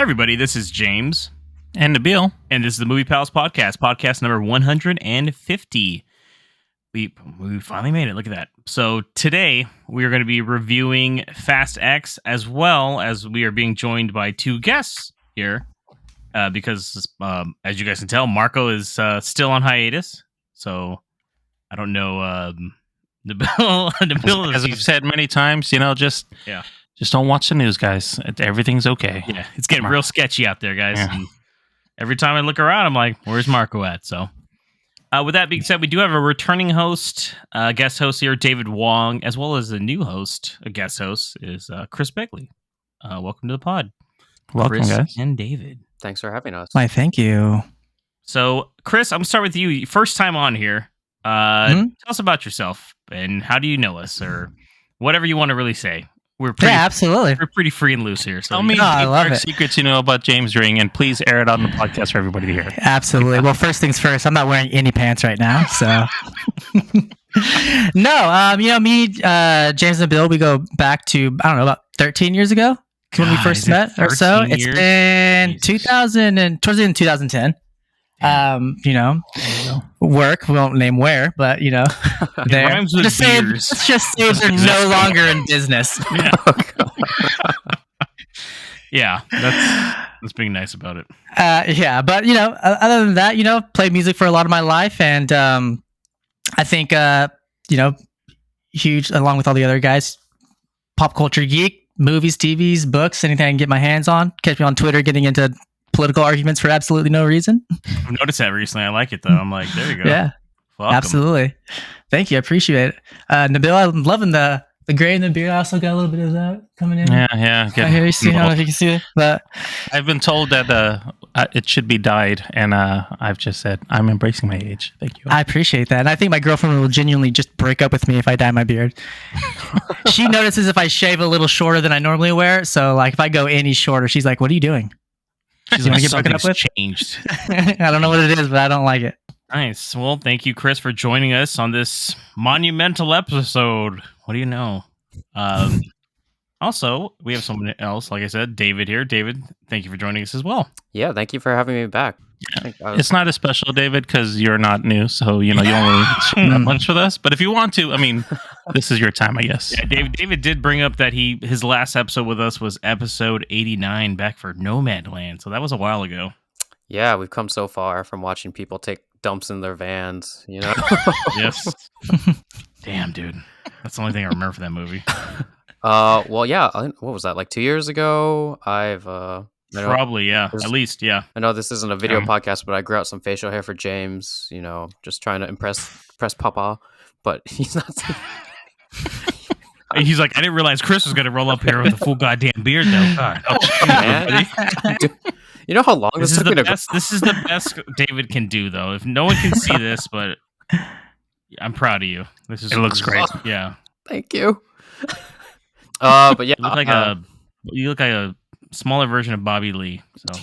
everybody, this is James and Nabil, and this is the Movie Pals podcast, podcast number 150. We finally made it. Look at that. So today we are going to be reviewing Fast X, as well as we are being joined by two guests here because, as you guys can tell, Marco is still on hiatus. So I don't know. Nabil as we've said many times, just don't watch the news, guys. Everything's okay. Yeah, it's getting real sketchy out there, guys. Yeah. And every time I look around, I'm like, where's Marco at? So with that being said, we do have a returning host, guest host here, David Wong, as well as a new host, a guest host, is Chris Begley. Welcome to the pod. Welcome, Chris guys. And David. Thanks for having us. Why, thank you. So, Chris, I'm going to start with you. First time on here. Tell us about yourself and how do you know us, or whatever you want to really say. Absolutely. We're pretty free and loose here. So tell me I love it. Secrets you know about James Ring, and please air it on the podcast for everybody to hear. Absolutely. Well, first things first, I'm not wearing any pants right now, so. No, me, James and Nabil, we go back to, I don't know, about 13 years ago when we first met or so. It's been 2000 and towards the end of 2010. Work, we won't name where, but there. Just say they're no longer in business. Yeah, that's being nice about it. But other than that, played music for a lot of my life, and I think huge along with all the other guys, pop culture geek, movies, TVs, books, anything I can get my hands on. Catch me on Twitter getting into political arguments for absolutely no reason. I've noticed that recently. I like it though. I'm like, there you go. Yeah, absolutely. Thank you. I appreciate it. Nabil, I'm loving the gray in the beard. I also got a little bit of that coming in. Yeah. I hear you. I don't know if you can see it, but I've been told that it should be dyed, and I've just said I'm embracing my age. Thank you. I appreciate that, and I think my girlfriend will genuinely just break up with me if I dye my beard. She notices if I shave a little shorter than I normally wear. So, like, if I go any shorter, she's like, "What are you doing?" She's like, something's changed. I don't know what it is, but I don't like it. Nice. Well, thank you, Chris, for joining us on this monumental episode. What do you know? Also, we have someone else, like I said, David here. David, thank you for joining us as well. Yeah, thank you for having me back. It's not as special, David, because you're not new, so you don't really share that much with us. But if you want to, this is your time, I guess. Yeah, David did bring up that his last episode with us was episode 89, back for Nomadland, so that was a while ago. Yeah, we've come so far from watching people take dumps in their vans, Yes. Damn, dude. That's the only thing I remember from that movie. Well, yeah. What was that? Like 2 years ago? Probably, yeah. At least, yeah. I know this isn't a video podcast, but I grew out some facial hair for James. Just trying to impress Papa, but he's not. He's like, I didn't realize Chris was going to roll up here with a full goddamn beard, though. God. Man. You know how long this took me to... This is the best David can do, though. If no one can see this, but I'm proud of you. It looks great. Yeah. Thank you. But yeah, you look like a smaller version of Bobby Lee. So.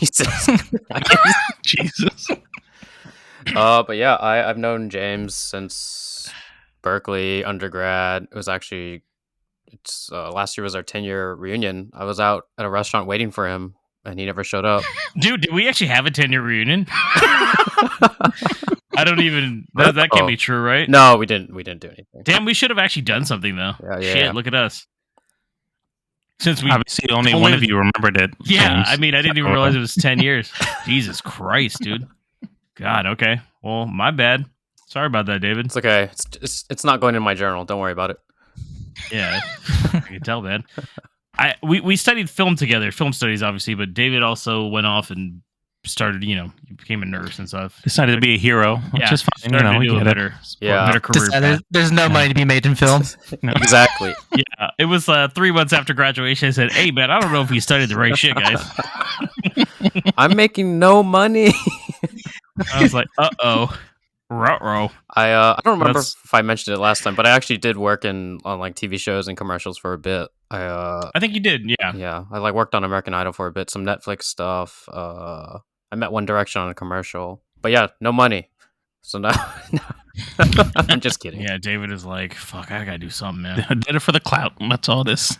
Jesus. But yeah, I've known James since Berkeley undergrad. It was actually last year was our 10-year reunion. I was out at a restaurant waiting for him, and he never showed up. Dude, did we actually have a 10-year reunion? I don't even... That can't be true, right? No, we didn't do anything. Damn, we should have actually done something, though. Yeah. Shit, look at us. Since we... Obviously, only one of you remembered it. Yeah, James. I didn't even realize it was 10 years. Jesus Christ, dude. God, okay. Well, my bad. Sorry about that, David. It's okay. It's not going in my journal. Don't worry about it. Yeah, I can tell, man. We studied film together, film studies, obviously, but David also went off and started, he became a nurse and stuff. Decided to be a hero, which is fine. We get better career. There's no money to be made in film. No. Exactly. Yeah, it was 3 months after graduation. I said, "Hey, man, I don't know if you studied the right shit, guys." I'm making no money. I was like, "Uh-oh, ruh-roh." I don't remember if I mentioned it last time, but I actually did work on like TV shows and commercials for a bit. I think you did, yeah. Yeah, I worked on American Idol for a bit, some Netflix stuff. I met One Direction on a commercial, but yeah, no money. So now, I'm just kidding. Yeah, David is like, fuck, I gotta do something, man. I did it for the clout. That's all this.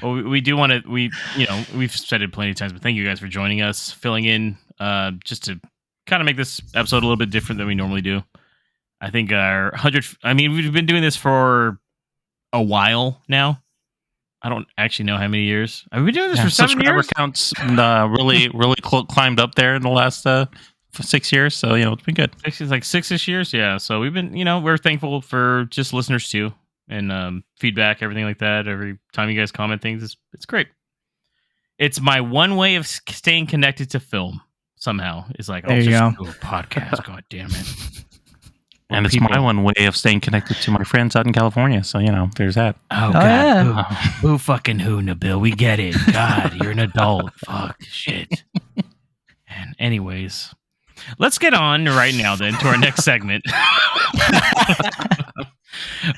Well, we do want to. We've said it plenty of times, but thank you guys for joining us, filling in, just to kind of make this episode a little bit different than we normally do. I think our 100. I mean, we've been doing this for a while now. I don't actually know how many years. Have we been doing this for 7 years? Counts really climbed up there in the last 6 years. So it's been good. It's like 6-ish years. Yeah. So we've been. We're thankful for just listeners too, and feedback, everything like that. Every time you guys comment things, it's great. It's my one way of staying connected to film. Somehow, it's like, There you just do a podcast. God damn it! And it's my one way of staying connected to my friends out in California. So, there's that. Oh, God. Yeah. Who fucking who, Nabil? We get it. God, you're an adult. Fuck, shit. And anyways, let's get on right now then to our next segment.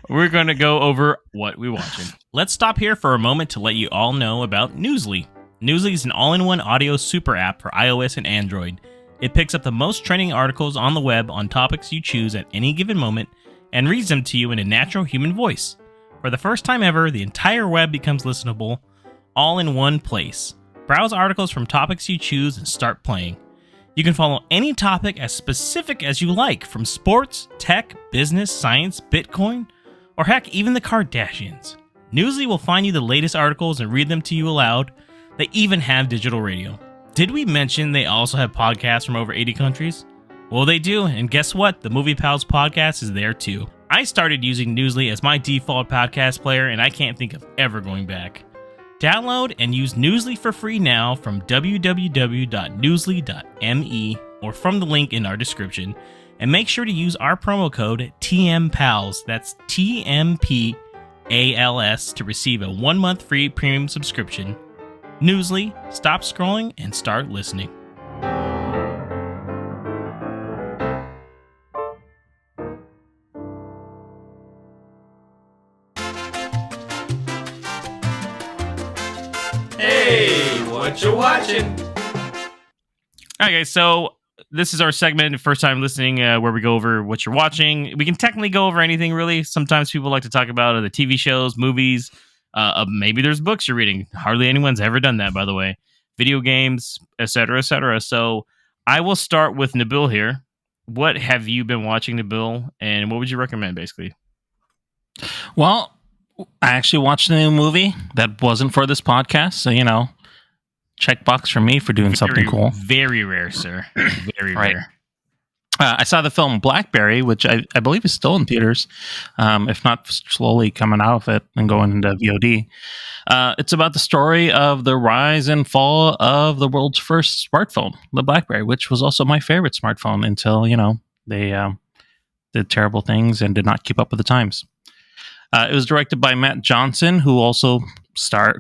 We're going to go over what we're watching. Let's stop here for a moment to let you all know about Newsly. Newsly is an all-in-one audio super app for iOS and Android. It picks up the most trending articles on the web on topics you choose at any given moment and reads them to you in a natural human voice. For the first time ever, the entire web becomes listenable, all in one place. Browse articles from topics you choose and start playing. You can follow any topic as specific as you like, from sports, tech, business, science, Bitcoin, or heck, even the Kardashians. Newsly will find you the latest articles and read them to you aloud. They even have digital radio. Did we mention they also have podcasts from over 80 countries? Well, they do, and guess what? The Movie Pals podcast is there too. I started using Newsly as my default podcast player, and I can't think of ever going back. Download and use Newsly for free now from www.newsly.me or from the link in our description, and make sure to use our promo code TMPALS, that's TMPALS, to receive a 1-month free premium subscription. Newsly, stop scrolling and start listening. Hey, what you watching? All right, guys, so this is our segment, first time listening, where we go over what you're watching. We can technically go over anything, really. Sometimes people like to talk about the TV shows, movies. Maybe there's books you're reading. Hardly anyone's ever done that, by the way. Video games, etc., etc. So I will start with Nabil here. What have you been watching, Nabil, and what would you recommend, basically? Well, I actually watched a new movie that wasn't for this podcast. So, checkbox for me for doing something cool. Very rare, sir. Very Right. rare. I saw the film Blackberry, which I believe is still in theaters, if not slowly coming out of it and going into VOD. It's about the story of the rise and fall of the world's first smartphone, the Blackberry, which was also my favorite smartphone until, they did terrible things and did not keep up with the times. It was directed by Matt Johnson, who also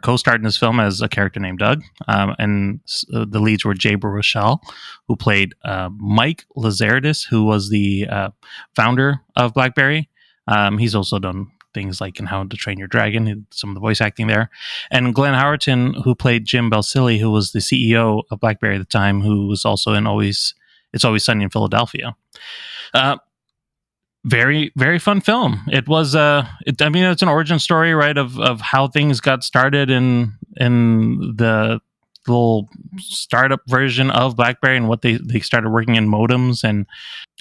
co-starred in this film as a character named Doug. And the leads were Jay Baruchel, who played Mike Lazardis, who was the founder of BlackBerry. He's also done things like in How to Train Your Dragon, some of the voice acting there. And Glenn Howerton, who played Jim Balsillie, who was the CEO of BlackBerry at the time, who was also in It's Always Sunny in Philadelphia. Very, very fun film. It was, it's an origin story, right, of how things got started in the little startup version of BlackBerry and what they started working in modems. And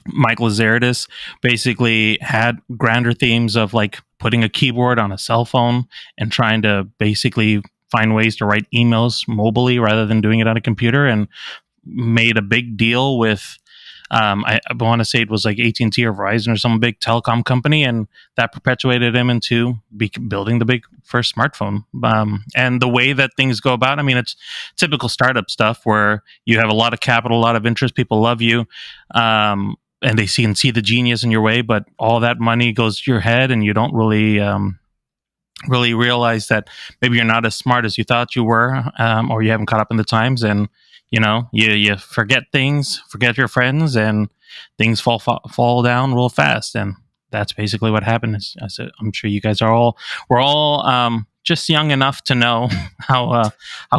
Mike Lazardis basically had grander themes of like putting a keyboard on a cell phone and trying to basically find ways to write emails mobilely rather than doing it on a computer, and made a big deal with I want to say it was like AT&T or Verizon or some big telecom company, and that perpetuated him into building the big first smartphone. And the way that things go about, it's typical startup stuff where you have a lot of capital, a lot of interest, people love you, and they see the genius in your way, but all that money goes to your head, and you don't really realize that maybe you're not as smart as you thought you were, or you haven't caught up in the times, and you forget things, forget your friends, and things fall down real fast. And that's basically what happened. I'm sure you guys we're all just young enough to know how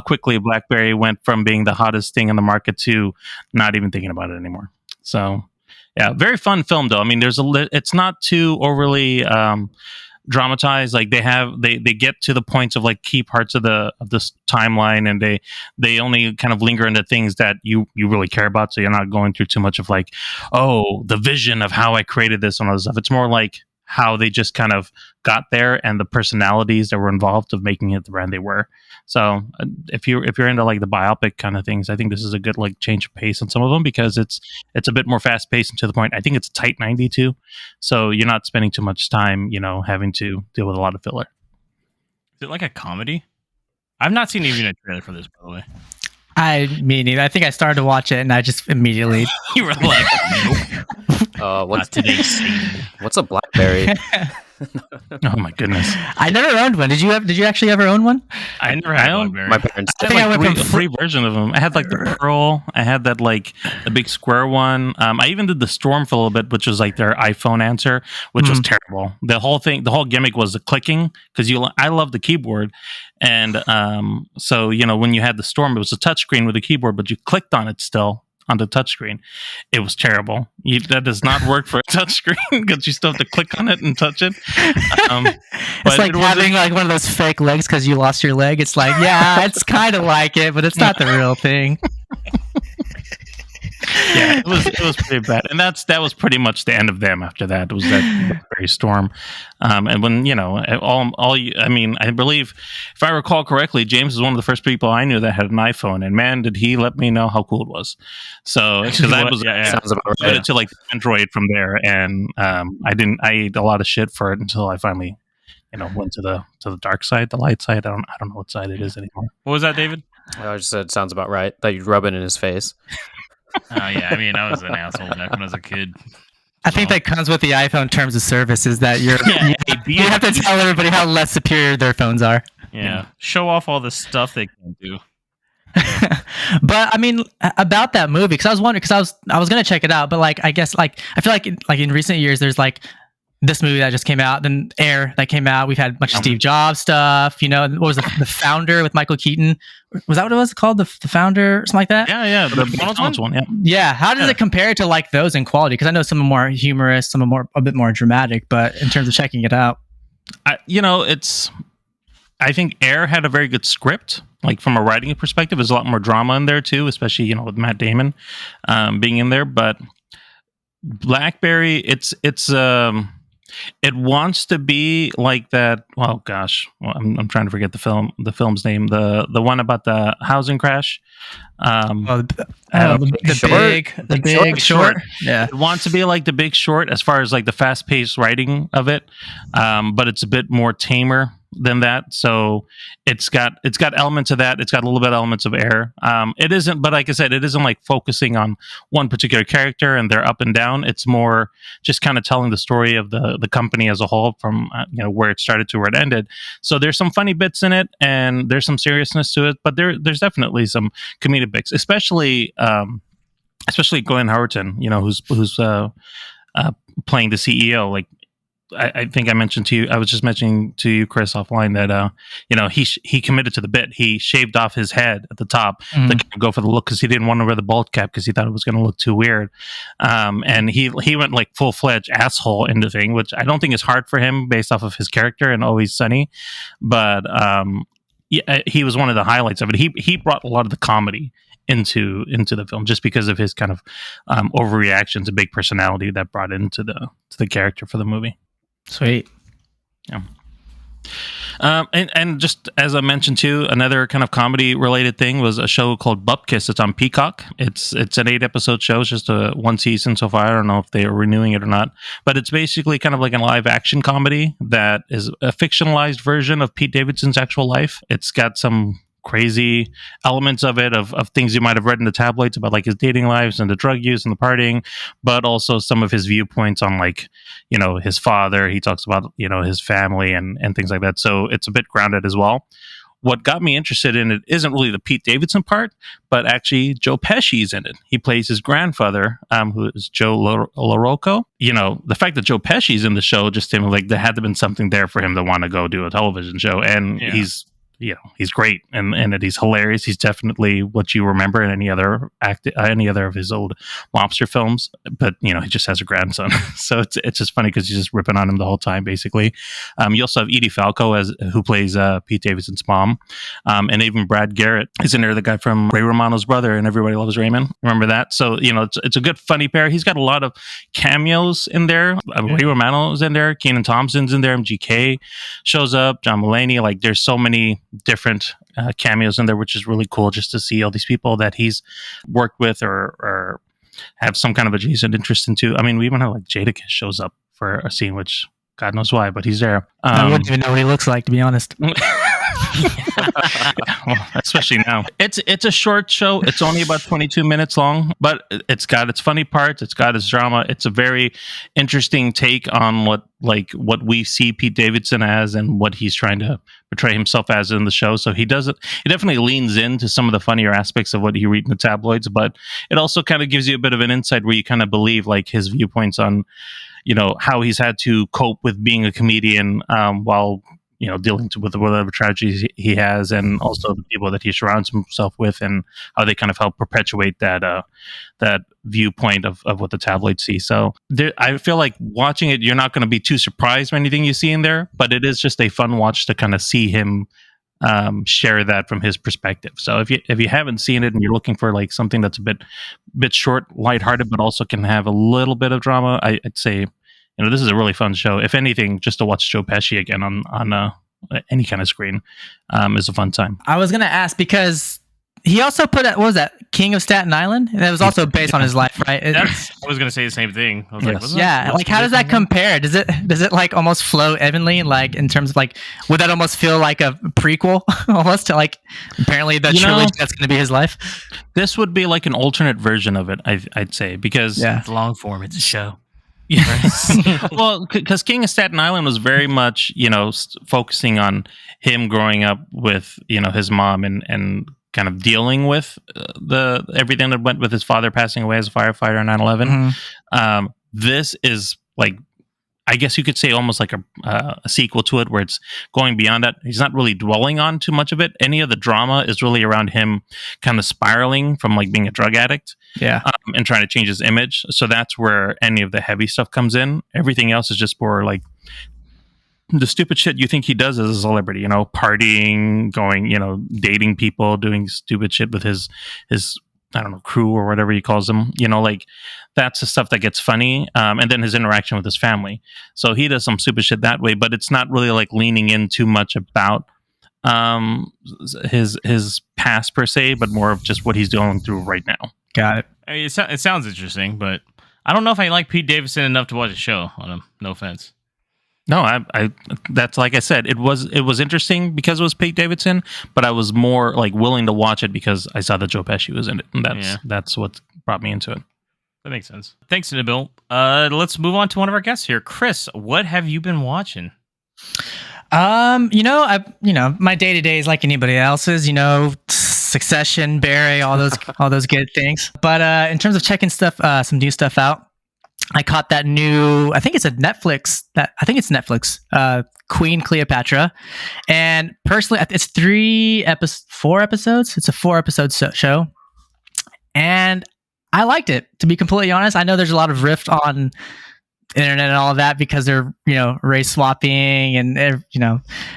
quickly BlackBerry went from being the hottest thing in the market to not even thinking about it anymore. So, yeah, very fun film though. It's not too overly dramatized. Like they get to the points of like key parts of this timeline, and they only kind of linger into things that you really care about. So you're not going through too much of like, oh, the vision of how I created this and all this stuff. It's more like how they just kind of got there and the personalities that were involved of making it the brand they were. So if you're into like the biopic kind of things, I think this is a good like change of pace on some of them, because it's a bit more fast paced and to the point. I think it's a tight 92, so you're not spending too much time, having to deal with a lot of filler. Is it like a comedy? I've not seen even a trailer for this, by the way. Me neither. I think I started to watch it and I just immediately You were like, nope. What's Not today's scene. What's a Blackberry? Oh my goodness! I never owned one. Did you actually ever own one? I never had owned Blackberry. My parents. I think I had went like from three versions of them. I had like the Pearl. I had that like the big square one. I even did the Storm for a little bit, which was like their iPhone answer, which was terrible. The whole gimmick was the clicking, because I love the keyboard, and so when you had the Storm, it was a touchscreen with a keyboard, but you clicked on it still on the touchscreen. It was terrible. That does not work for a touchscreen, because you still have to click on it and touch it. It's like having like one of those fake legs because you lost your leg. It's like, yeah, it's kind of like it, but it's not the real thing. Yeah, it was pretty bad, and that was pretty much the end of them. After that, it was that very Storm, and when I believe, if I recall correctly, James was one of the first people I knew that had an iPhone, and man, did he let me know how cool it was. So because I was Sounds about right. to like Android from there, and I ate a lot of shit for it until I finally went to the dark side, the light side. I don't know what side it is anymore. What was that, David? I just said sounds about right. That you'd rub it in his face. Oh yeah, I mean, I was an asshole back when I was a kid. I think that comes with the iPhone terms of service, is that you have to tell everybody how less superior their phones are. Yeah, show off all the stuff they can do. But I mean, about that movie, because I was wondering, because I was gonna check it out, but like I guess like I feel like in recent years there's like this movie that just came out, then Air that came out. We've had a bunch of Steve Jobs stuff. What was the Founder with Michael Keaton? Was that what it was called? The Founder, or something like that? Yeah, the McDonald's one. Yeah. Yeah. How does it compare to like those in quality? Because I know some are more humorous, some are a bit more dramatic. But in terms of checking it out, I think Air had a very good script. Like from a writing perspective, there's a lot more drama in there too, especially with Matt Damon being in there. But Blackberry, it wants to be like that. Oh gosh, I'm trying to forget the film's name. The one about the housing crash. the Big Short. Yeah, it wants to be like The Big Short as far as like the fast paced writing of it, but it's a bit more tamer than that. So it's got elements of that. It's got a little bit of elements of Air. It isn't, but like I said, it isn't like focusing on one particular character and their up and down. It's more just kind of telling the story of the company as a whole, from where it started to where it ended. So there's some funny bits in it, and there's some seriousness to it, but there's definitely some comedic bits, especially Glenn Howerton, who's playing the CEO. Like I think I mentioned to you, I was just mentioning to you, Chris, offline that he committed to the bit. He shaved off his head at the top to go for the look, because he didn't want to wear the bald cap because he thought it was going to look too weird. And he went like full-fledged asshole into thing, which I don't think is hard for him based off of his character and Always Sunny. But he was one of the highlights of it. He brought a lot of the comedy into the film, just because of his kind of overreactions, a big personality that brought into the character for the movie. Sweet. Yeah. And just as I mentioned too, another kind of comedy related thing was a show called Bupkis. It's on Peacock. It's an 8-episode show. It's just one season so far. I don't know if they are renewing it or not, but it's basically kind of like a live action comedy that is a fictionalized version of Pete Davidson's actual life. It's got some crazy elements of it, of things you might have read in the tabloids about like his dating lives and the drug use and the partying, but also some of his viewpoints on like, his father. He talks about, his family and things like that. So it's a bit grounded as well. What got me interested in it isn't really the Pete Davidson part, but actually Joe Pesci's in it. He plays his grandfather, who is Joe LaRocco. The fact that Joe Pesci's in the show, just him, like there had to have been something there for him to want to go do a television show. And he's he's great and that he's hilarious. He's definitely what you remember in any other of his old mobster films. But he just has a grandson, so it's just funny because he's just ripping on him the whole time, basically. You also have Edie Falco who plays Pete Davidson's mom, and even Brad Garrett is in there, the guy from Ray Romano's brother and Everybody Loves Raymond. Remember that? So it's a good funny pair. He's got a lot of cameos in there. Ray Romano's in there, Kenan Thompson's in there, MGK shows up, John Mulaney. Like, there's so many different cameos in there, which is really cool just to see all these people that he's worked with or have some kind of adjacent interest into. I mean, we even have like Jadakiss shows up for a scene, which God knows why, but he's there. I wouldn't even know what he looks like, to be honest. Well, especially now. It's a short show. It's only about 22 minutes long, but it's got its funny parts. It's got its drama. It's a very interesting take on what we see Pete Davidson as and what he's trying to portray himself as in the show. So he definitely leans into some of the funnier aspects of what you read in the tabloids, but it also kind of gives you a bit of an insight where you kind of believe like his viewpoints on how he's had to cope with being a comedian while dealing with whatever tragedies he has, and also the people that he surrounds himself with, and how they kind of help perpetuate that viewpoint of what the tabloids see. So I feel like watching it, you're not going to be too surprised by anything you see in there, but it is just a fun watch to kind of see him share that from his perspective. So if you haven't seen it and you're looking for like something that's a bit short, lighthearted, but also can have a little bit of drama, I'd say this is a really fun show. If anything, just to watch Joe Pesci again on any kind of screen is a fun time. I was gonna ask because he also put what was that, King of Staten Island? That was also based on his life, right? I was gonna say the same thing. I was like, like how does that compare? Does it like almost flow evenly, like in terms of like, would that almost feel like a prequel almost to like apparently the trilogy that's gonna be his life? This would be like an alternate version of it, I'd say, because it's long form. It's a show. Yeah. Well, because King of Staten Island was very much, focusing on him growing up with, his mom and kind of dealing with everything that went with his father passing away as a firefighter on 9/11. Mm-hmm. This is like, I guess you could say almost like a sequel to it, where it's going beyond that. He's not really dwelling on too much of it. Any of the drama is really around him kind of spiraling from like being a drug addict, and trying to change his image. So that's where any of the heavy stuff comes in. Everything else is just more like the stupid shit you think he does as a celebrity, partying, going, dating people, doing stupid shit with his I don't know, crew or whatever he calls them, like that's the stuff that gets funny. And then his interaction with his family. So he does some stupid shit that way, but it's not really like leaning in too much about his past per se, but more of just what he's going through right now. Got it. I mean, it sounds interesting, but I don't know if I like Pete Davidson enough to watch a show on him. No offense. No, I that's like I said, it was interesting because it was Pete Davidson, but I was more like willing to watch it because I saw that Joe Pesci was in it, and that's what brought me into it. That makes sense. Thanks, Nabil. Let's move on to one of our guests here, Chris. What have you been watching? My day to day is like anybody else's. Succession, Barry, all those good things. But in terms of checking stuff, some new stuff out. I caught that new, I think it's Netflix, Queen Cleopatra. And personally, it's 4 episodes. It's a 4-episode show. And I liked it, to be completely honest. I know there's a lot of rift on internet and all of that because they're, race swapping and,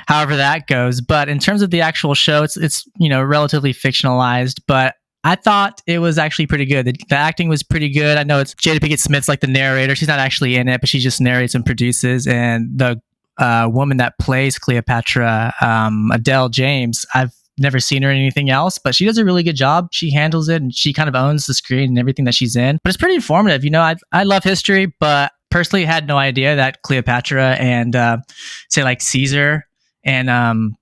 however that goes. But in terms of the actual show, it's relatively fictionalized, but I thought it was actually pretty good. The acting was pretty good. I know it's Jada Pinkett Smith's like the narrator. She's not actually in it, but she just narrates and produces. And the woman that plays Cleopatra, Adele James, I've never seen her in anything else, but she does a really good job. She handles it and she kind of owns the screen and everything that she's in. But it's pretty informative. I love history, but personally had no idea that Cleopatra and say like Caesar and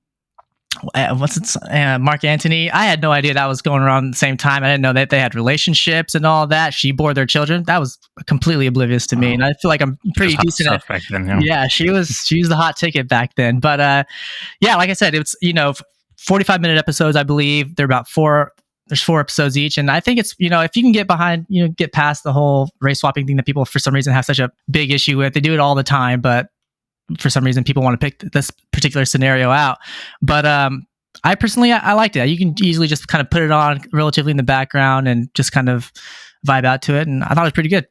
Mark Antony, I had no idea that was going around at the same time. I didn't know that they had relationships and all that. She bore their children. That was completely oblivious to me. And I feel like I'm pretty decent at back then, yeah, she was the hot ticket back then. But like I said, it's 45-minute episodes, I believe. They're about there's 4 episodes each. And I think it's, if you can get behind, get past the whole race swapping thing that people for some reason have such a big issue with. They do it all the time, but for some reason people want to pick this particular scenario out. But I personally, I liked it. You can easily just kind of put it on relatively in the background and just kind of vibe out to it. And I thought it was pretty good.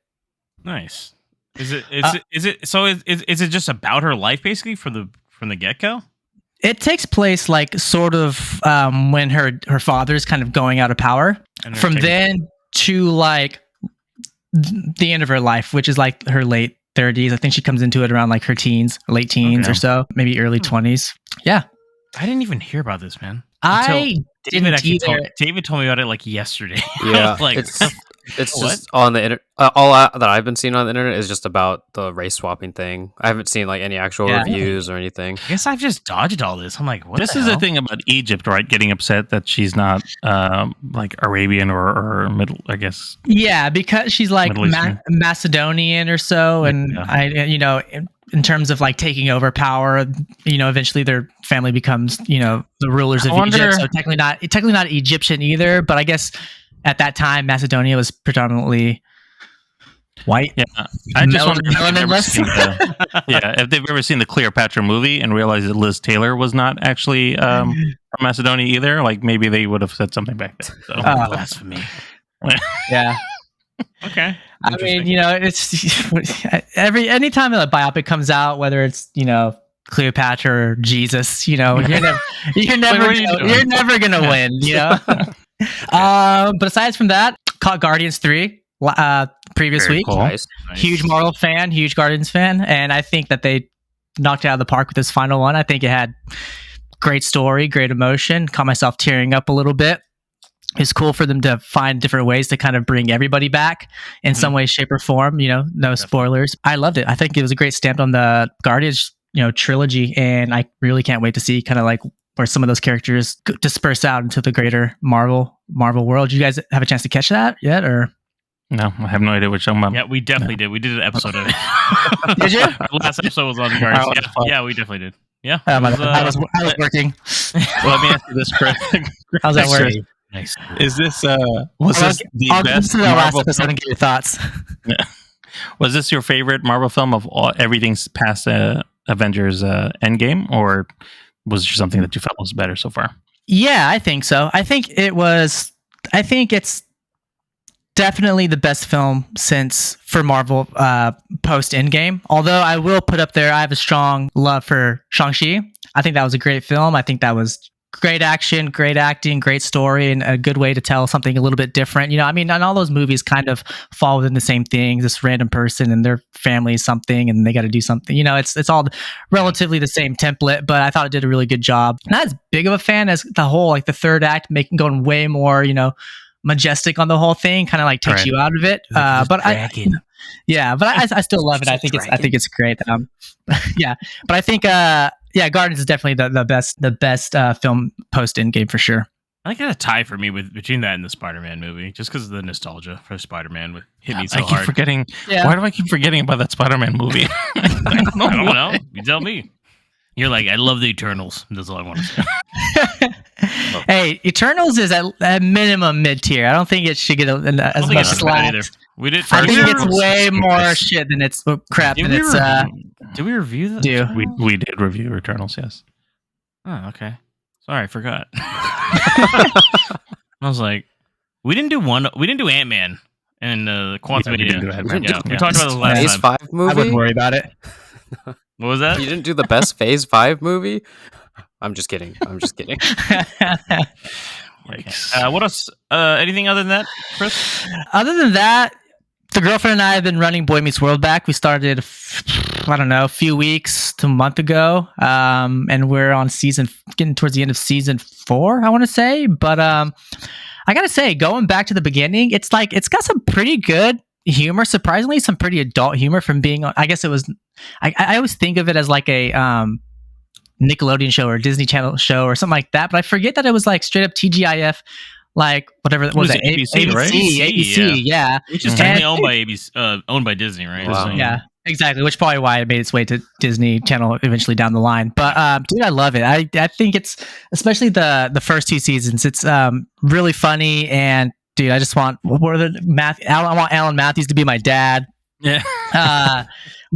Nice. Is it just about her life basically from the get-go? It takes place like sort of when her father's kind of going out of power. And From then to like the end of her life, which is like her late 30s. I think she comes into it around like her teens, late teens Okay. or so, maybe early 20s. Yeah. I didn't even hear about this, man. I didn't either. David told me about it like yesterday. Yeah, like it's what? just on the internet. That I've been seeing on the internet is just about the race swapping thing. I haven't seen like any actual reviews or anything. I guess I've just dodged all this. I'm like, what? This is the thing about Egypt, right? Getting upset that she's not like Arabian or middle, I guess. Yeah, because she's like Middle Eastern. Macedonian or so, and Yeah. in terms of like taking over power, eventually their family becomes, the rulers of Egypt. So technically not Egyptian either, but I guess at that time Macedonia was predominantly white. Yeah, I just wonder Melanin-less. if they've ever seen the Cleopatra movie and realized that Liz Taylor was not actually from Macedonia either. Like maybe they would have said something back then. So. Blasphemy. Yeah. Okay. I mean, it's anytime a biopic comes out, whether it's Cleopatra or Jesus, you're never gonna win, But aside from that, caught Guardians 3 previous Very week. cool. Nice. Huge Marvel fan, huge Guardians fan, and I think that they knocked it out of the park with this final one. I think it had great story, great emotion. Caught myself tearing up a little bit. It's cool for them to find different ways to kind of bring everybody back in some way, shape, or form. No spoilers. I loved it. I think it was a great stamp on the Guardians, trilogy, and I really can't wait to see kind of like where some of those characters disperse out into the greater Marvel world. Did you guys have a chance to catch that yet, or? No, I have no idea what you're talking about. Yeah, we definitely did. We did an episode of it. Did you? The last episode was on the Guardians. Yeah, we definitely did. Yeah. I was working. Well, let me ask you this, Chris. How's that working? Nice. Is this was this the I'll best listen to the last Marvel episode film? and get your thoughts. Was this your favorite Marvel film of everything past Avengers Endgame, or was there something that you felt was better so far? Yeah, I think so. I think it's definitely the best film for Marvel post Endgame. Although I will put up there, I have a strong love for Shang-Chi. I think that was a great film. I think that was great action, great acting, great story, and a good way to tell something a little bit different. And all those movies kind of fall within the same thing. This random person and their family is something, and they got to do something. It's all relatively the same template, but I thought it did a really good job. Not as big of a fan as the whole, like the third act, going way more, majestic on the whole thing, kind of like takes you out of it. But I still love it. I think it's great. But I think Guardians is definitely the best film post Endgame for sure. I got a tie for me between that and the Spider-Man movie, just because of the nostalgia for Spider-Man hit me so hard. I keep forgetting. Yeah. Why do I keep forgetting about that Spider-Man movie? I don't know. You tell me. You're like, I love the Eternals. That's all I want to say. Hey, Eternals is at minimum mid-tier. I don't think it should get as much slack. We did. I think it's way more shit than it's crap than it's. Did we review that? We did review Eternals. Yes. Oh, okay. Sorry, I forgot. I was like, we didn't do Ant-Man and the Quantum. We talked about this last Phase time. 5 movie? I wouldn't worry about it. What was that? You didn't do the best Phase 5 movie? I'm just kidding. What else? Anything other than that, Chris? Other than that, the girlfriend and I have been running Boy Meets World back. We started, a few weeks to a month ago, and we're on getting towards the end of season 4, I want to say. But I gotta say, going back to the beginning, it's got some pretty good humor. Surprisingly, some pretty adult humor from being on. I guess it was. I always think of it as like a Nickelodeon show or Disney Channel show or something like that. But I forget that it was like straight up TGIF. Like whatever was it? ABC, right? ABC, yeah. Which is technically owned by ABC, owned by Disney, right? Wow. So, yeah, exactly. Which is probably why it made its way to Disney Channel eventually down the line. But dude, I love it. I think it's especially the first 2 seasons. It's really funny, and dude, I just want I want Alan Matthews to be my dad. Yeah.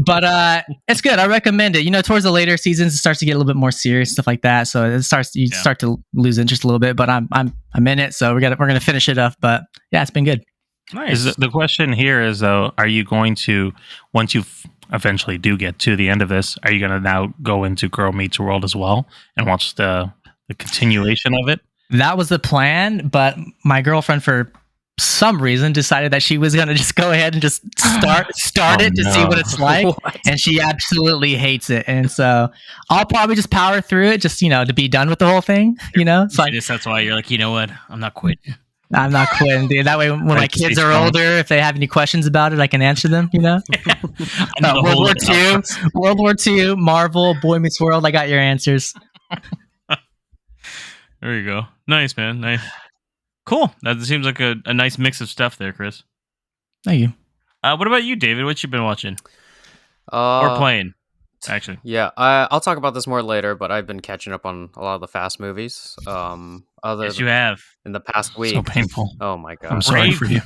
But it's good. I recommend it. Towards the later seasons, it starts to get a little bit more serious, stuff like that. So you start to lose interest a little bit. But I'm in it, so we're gonna finish it up. But yeah, it's been good. Nice. The question here is though, are you going to, once you eventually do get to the end of this, are you going to now go into Girl Meets World as well and watch the continuation of it? That was the plan, but my girlfriend, for some reason, decided that she was going to just go ahead and just start it to see what it's like. And she absolutely hates it. And so I'll probably just power through it, just, to be done with the whole thing, It's like, that's why you're like, you know what? I'm not quitting. I'm not quitting, dude. That way, when my kids are older, if they have any questions about it, I can answer them, World War II, Marvel, Boy Meets World, I got your answers. There you go. Nice, man. Nice. Cool. That seems like a nice mix of stuff there, Chris. Thank you. What about you, David? What you been watching? Or playing, actually? Yeah, I'll talk about this more later, but I've been catching up on a lot of the Fast movies. Yes, you have. In the past week. So painful. Oh my god. I'm sorry for you.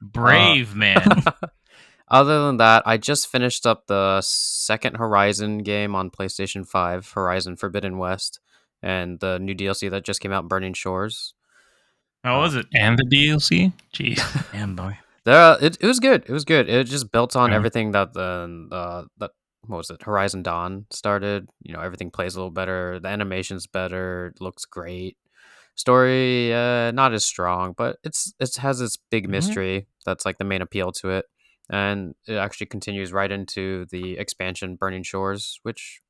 Brave man. Other than that, I just finished up the second Horizon game on PlayStation 5, Horizon Forbidden West, and the new DLC that just came out, Burning Shores. How was it? And the DLC? Jeez. Damn, boy. It was good. It was good. It just built on everything that that what was it? Horizon Dawn started. Everything plays a little better. The animation's better. It looks great. Story not as strong, but it has its big mystery that's like the main appeal to it, and it actually continues right into the expansion Burning Shores, which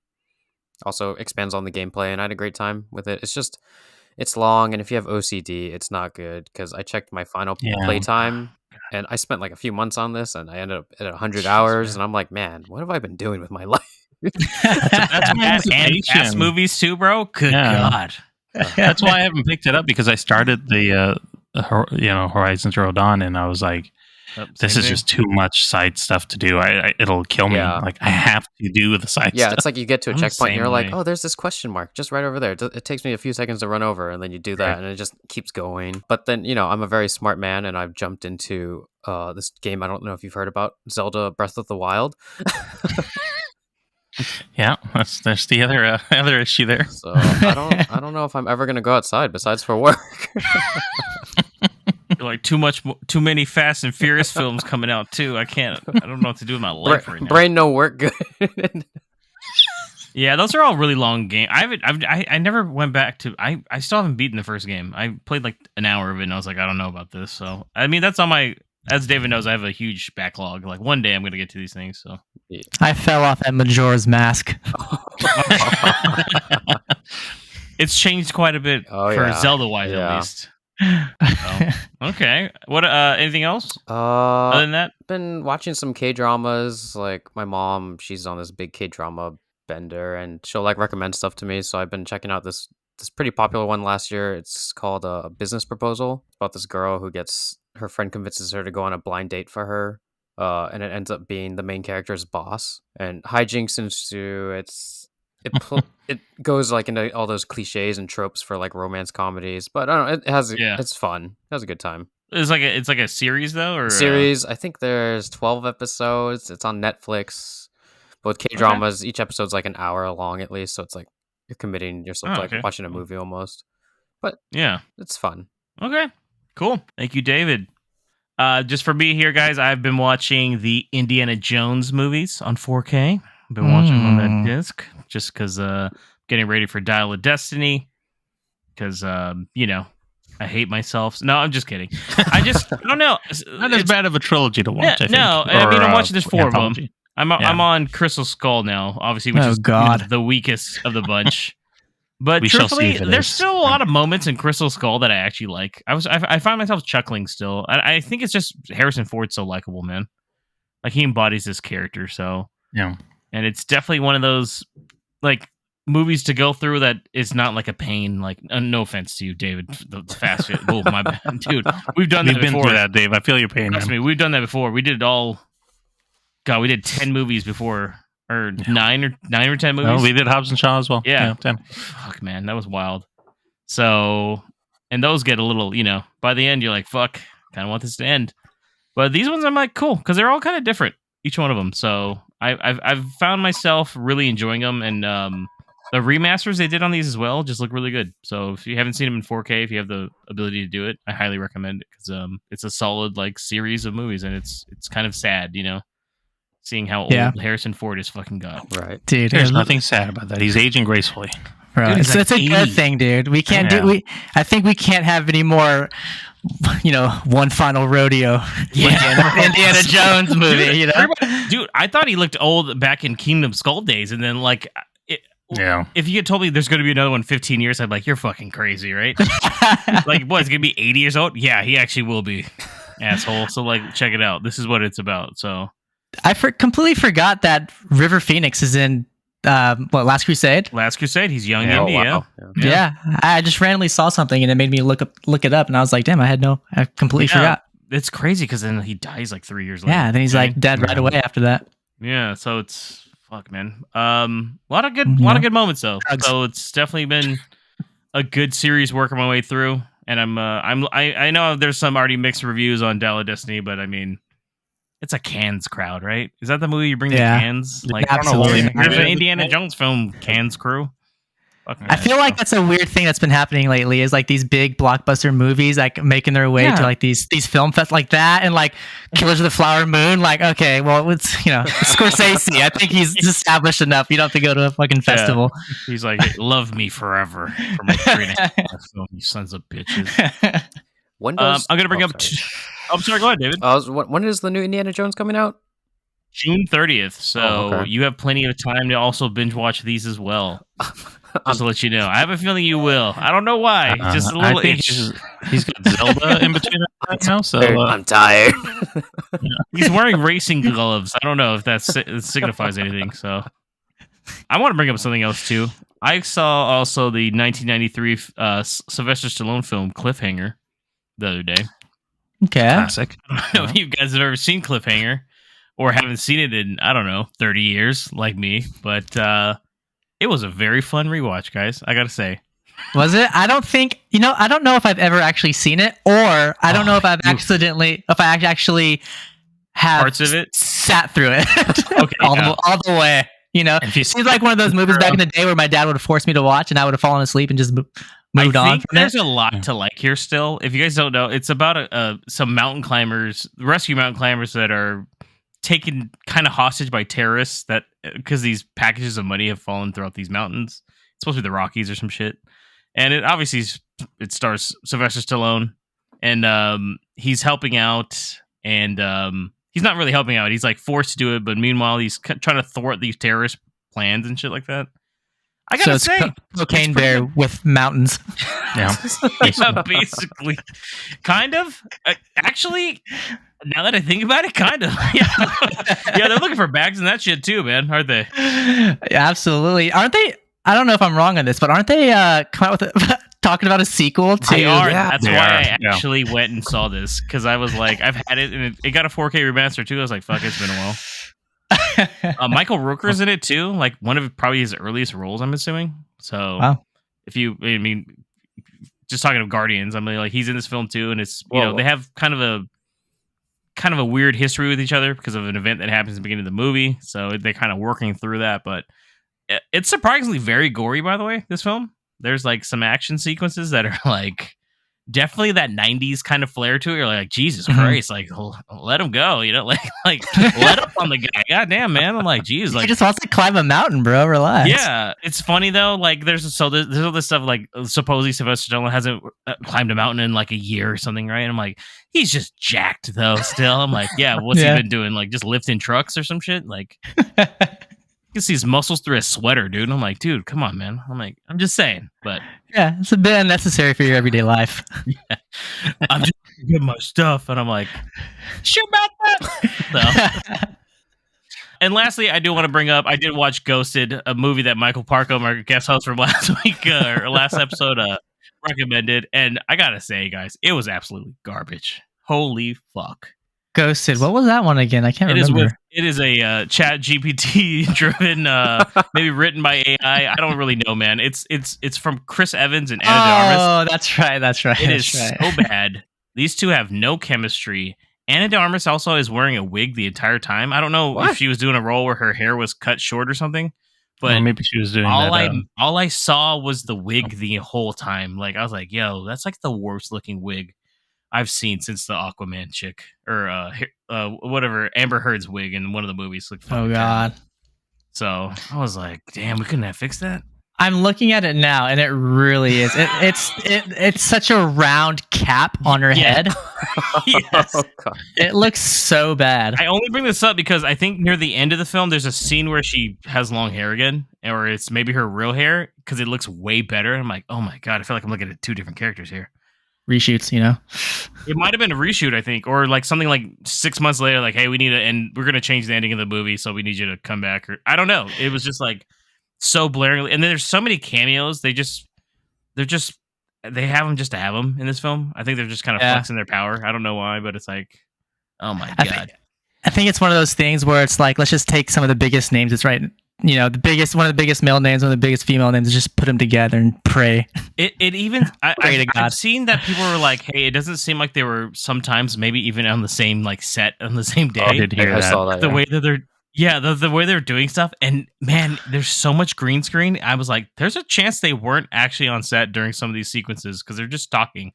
also expands on the gameplay, and I had a great time with it. It's long, and if you have OCD, it's not good, because I checked my final playtime, and I spent like a few months on this, and I ended up at 100 hours, and I'm like, man, what have I been doing with my life? That's and fast movies too, bro. Good God. That's why I haven't picked it up, because I started the Horizon Zero Dawn, and I was like, this is just too much side stuff to do. It'll kill me. Like, I have to do the side stuff. Yeah, it's like you get to a checkpoint and you're like, oh, there's this question mark just right over there. It takes me a few seconds to run over, and then you do that, and it just keeps going. But then, I'm a very smart man, and I've jumped into this game. I don't know if you've heard about, Zelda Breath of the Wild. Yeah, there's the other issue there. So I don't know if I'm ever gonna go outside besides for work. Like too many Fast and Furious films coming out too. I don't know what to do with my life right now. Brain no work good. Yeah, those are all really long games. I never went back to. I still haven't beaten the first game. I played like an hour of it, and I was like, I don't know about this. So I mean, that's on my. As David knows, I have a huge backlog. Like one day, I'm gonna get to these things. So I fell off at Majora's Mask. It's changed quite a bit for Zelda wise, at least. Okay. What? Anything else? Other than that, been watching some K-dramas. Like my mom, she's on this big K-drama bender, and she'll like recommend stuff to me. So I've been checking out this pretty popular one last year. It's called A Business Proposal. It's about this girl who her friend convinces her to go on a blind date for her, and it ends up being the main character's boss. And hijinks ensue. It goes like into all those cliches and tropes for like romance comedies, but I don't know. It's fun. It has a good time. It's like a series though, or series. I think there's 12 episodes. It's on Netflix. But with K-dramas, each episode's like an hour long at least, so it's like you're committing yourself to like watching a movie almost. But yeah, it's fun. Okay, cool. Thank you, David. Just for me here, guys, I've been watching the Indiana Jones movies on 4K. I've been watching them on that disc just because getting ready for Dial of Destiny. Because I hate myself. No, I'm just kidding. I don't know. Not as bad of a trilogy to watch. I think. No, I mean I'm watching. There's 4 of them. I'm on Crystal Skull now, obviously, which is the weakest of the bunch. But truthfully, there's still a lot of moments in Crystal Skull that I actually like. I find myself chuckling still. I think it's just Harrison Ford's so likable, man. Like he embodies this character, so yeah. And it's definitely one of those like movies to go through that is not like a pain. Like no offense to you, David, the fast food. Oh my bad, dude. We've done that before. We've been through that, Dave. I feel your pain. Trust me, we've done that before. We did it all. God, we did 10 movies before. Or 9 or 10 movies. No, we did Hobbs and Shaw as well. Yeah. 10. Fuck, man, that was wild. So, and those get a little, by the end, you're like, fuck, kind of want this to end. But these ones, I'm like, cool, because they're all kind of different, each one of them. So, I've found myself really enjoying them, and the remasters they did on these as well just look really good. So if you haven't seen them in 4K, if you have the ability to do it, I highly recommend it because it's a solid like series of movies, and it's kind of sad, seeing how old Harrison Ford is fucking got. Right, dude. There's nothing sad about that. He's aging gracefully. Bro, Dude, it's like a good thing, dude. We can't I think we can't have any more, one final rodeo. Indiana Jones movie. Dude, I thought he looked old back in Kingdom Skull days, and then like, if you had told me there's going to be another one in 15 years, I'd be like, you're fucking crazy, right? Like, what? He's going to be 80 years old? Yeah, he actually will be, asshole. So like, check it out. This is what it's about. So I completely forgot that River Phoenix is in. Last Crusade? Last Crusade. He's young Indy. Wow. Yeah. I just randomly saw something and it made me look it up, and I was like, damn, I completely forgot. It's crazy because then he dies like 3 years later. Yeah, then he's like dead right away after that. Yeah, so it's fuck, man. A lot of good moments though. So it's definitely been a good series working my way through, and I know there's some already mixed reviews on Dial of Destiny, but I mean, it's a Cannes crowd, right? Is that the movie you bring to Cannes? Like, absolutely. There's an Indiana Jones film, Cannes crew. I feel like that's a weird thing that's been happening lately. Is like these big blockbuster movies like making their way to like these film fests like that, and like Killers of the Flower Moon. Like, okay, well, it's Scorsese. I think he's established enough. You don't have to go to a fucking festival. He's like, hey, love me forever for my 3.5 film, you sons of bitches. When does, I'm gonna bring up. I'm sorry. Go ahead, David. When is the new Indiana Jones coming out? June 30th. So you have plenty of time to also binge watch these as well. Just to let you know, I have a feeling you will. I don't know why. Just a little itch. He's got Zelda in between right now, so I'm tired. He's wearing racing gloves. I don't know if that signifies anything. So I want to bring up something else too. I saw also the 1993 Sylvester Stallone film Cliffhanger the other day. Okay. Classic. I don't know if you guys have ever seen Cliffhanger or haven't seen it in, 30 years like me, but it was a very fun rewatch, guys. I got to say. Was it? I don't think, I don't know if I've ever actually seen it, or I don't know if I actually have parts of it sat through it okay, all the way. It seems like one of those movies back in the day where my dad would have forced me to watch and I would have fallen asleep and just moved on. I think there's a lot to like here still. If you guys don't know, it's about some mountain climbers, rescue mountain climbers that are taken kind of hostage by terrorists that because these packages of money have fallen throughout these mountains. It's supposed to be the Rockies or some shit. And it stars Sylvester Stallone, and he's helping out, and he's not really helping out. He's like forced to do it, but meanwhile he's trying to thwart these terrorist plans and shit like that. I gotta say, Cocaine Bear with mountains. Yeah, basically, kind of. Actually, now that I think about it, kind of. Yeah, they're looking for bags and that shit too, man, aren't they? Yeah, absolutely, aren't they? I don't know if I'm wrong on this, but aren't they come out with talking about a sequel to? They are. That's why I actually went and saw this, because I was like, I've had it, and it got a 4K remaster too. I was like, fuck, it's been a while. Michael Rooker's in it too, like one of probably his earliest roles, I'm assuming. So, wow. Just talking of Guardians, like he's in this film too, and it's they have kind of a weird history with each other because of an event that happens at the beginning of the movie. So they're kind of working through that, but it's surprisingly very gory, by the way, this film. There's like some action sequences that are like definitely that 90s kind of flair to it. You're like, Jesus Christ, like let him go, like let up on the guy. God damn, man. I'm like, geez, like he just wants to climb a mountain, bro. Relax. Yeah, it's funny though. Like there's all this stuff like supposedly Sylvester Stallone hasn't climbed a mountain in like a year or something, right? And I'm like, he's just jacked though. Still, I'm like, yeah, what's he been doing? Like just lifting trucks or some shit? Like. You can see his muscles through his sweater, dude. And I'm like, dude, come on, man. I'm just saying, but yeah, it's a bit unnecessary for your everyday life. Yeah. I'm just getting my stuff, and I'm like, shoot about that. So. And lastly, I do want to bring up, I did watch Ghosted, a movie that Michael Parkham, our guest host from last week or last episode, recommended, and I gotta say, guys, it was absolutely garbage. Holy fuck. Ghosted. What was that one again? I can't remember. It is a Chat GPT driven, maybe written by AI. I don't really know, man. It's from Chris Evans and Anna de Armas. Oh, that's right. It is so bad. These two have no chemistry, Ana de Armas also is wearing a wig the entire time. I don't know if she was doing a role where her hair was cut short or something, but maybe she was doing all I saw was the wig the whole time. Like I was like, yo, that's like the worst looking wig I've seen since the Aquaman chick or whatever Amber Heard's wig in one of the movies. Looked Oh God. So I was like, damn, we couldn't have fixed that. I'm looking at it now, and it really is. It's such a round cap on her head. Yes. Oh, God. It looks so bad. I only bring this up because I think near the end of the film, there's a scene where she has long hair again, or it's maybe her real hair because it looks way better. I'm like, oh my God, I feel like I'm looking at two different characters here. Reshoots, you know? It might have been a reshoot, I think, or like something like 6 months later, like, hey, we need to, and we're going to change the ending of the movie, so we need you to come back. Or I don't know. It was just like so blaringly, and then there's so many cameos. They have them just to have them in this film. I think they're just kind of flexing their power. I don't know why, but it's like, oh my God. I think it's one of those things where it's like, let's just take some of the biggest names. It's right. You know, one of the biggest male names, one of the biggest female names, just put them together and pray. I've seen that people were like, hey, it doesn't seem like they were sometimes maybe even on the same like set on the same day. I did hear that. I saw that. The way that they're the way they're doing stuff, and man, there's so much green screen. I was like, there's a chance they weren't actually on set during some of these sequences because they're just talking.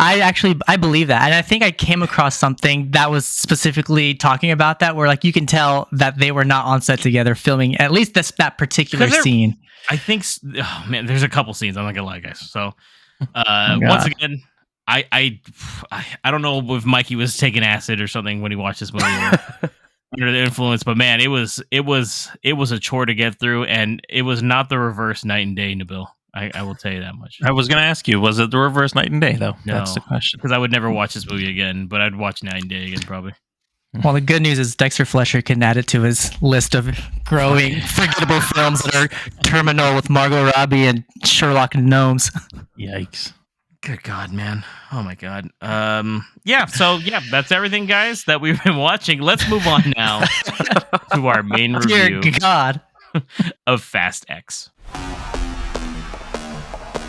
I believe that, and I think I came across something that was specifically talking about that, where like you can tell that they were not on set together filming at least that particular scene. I think, oh man, there's a couple scenes. I'm not gonna lie, guys. So, once again, I don't know if Mikey was taking acid or something when he watched this movie. Under the influence, but man, it was a chore to get through, and it was not the reverse Night and Day, Nabil. I will tell you that much. I was going to ask you, was it the reverse Night and Day, though? No, that's the question. Because I would never watch this movie again, but I'd watch Night and Day again, probably. Well, the good news is Dexter Fletcher can add it to his list of growing forgettable films that are terminal with Margot Robbie and Sherlock Gnomes. Yikes. Good God, man. Oh, my God. So that's everything, guys, that we've been watching. Let's move on now to our main review Dear God. of Fast X.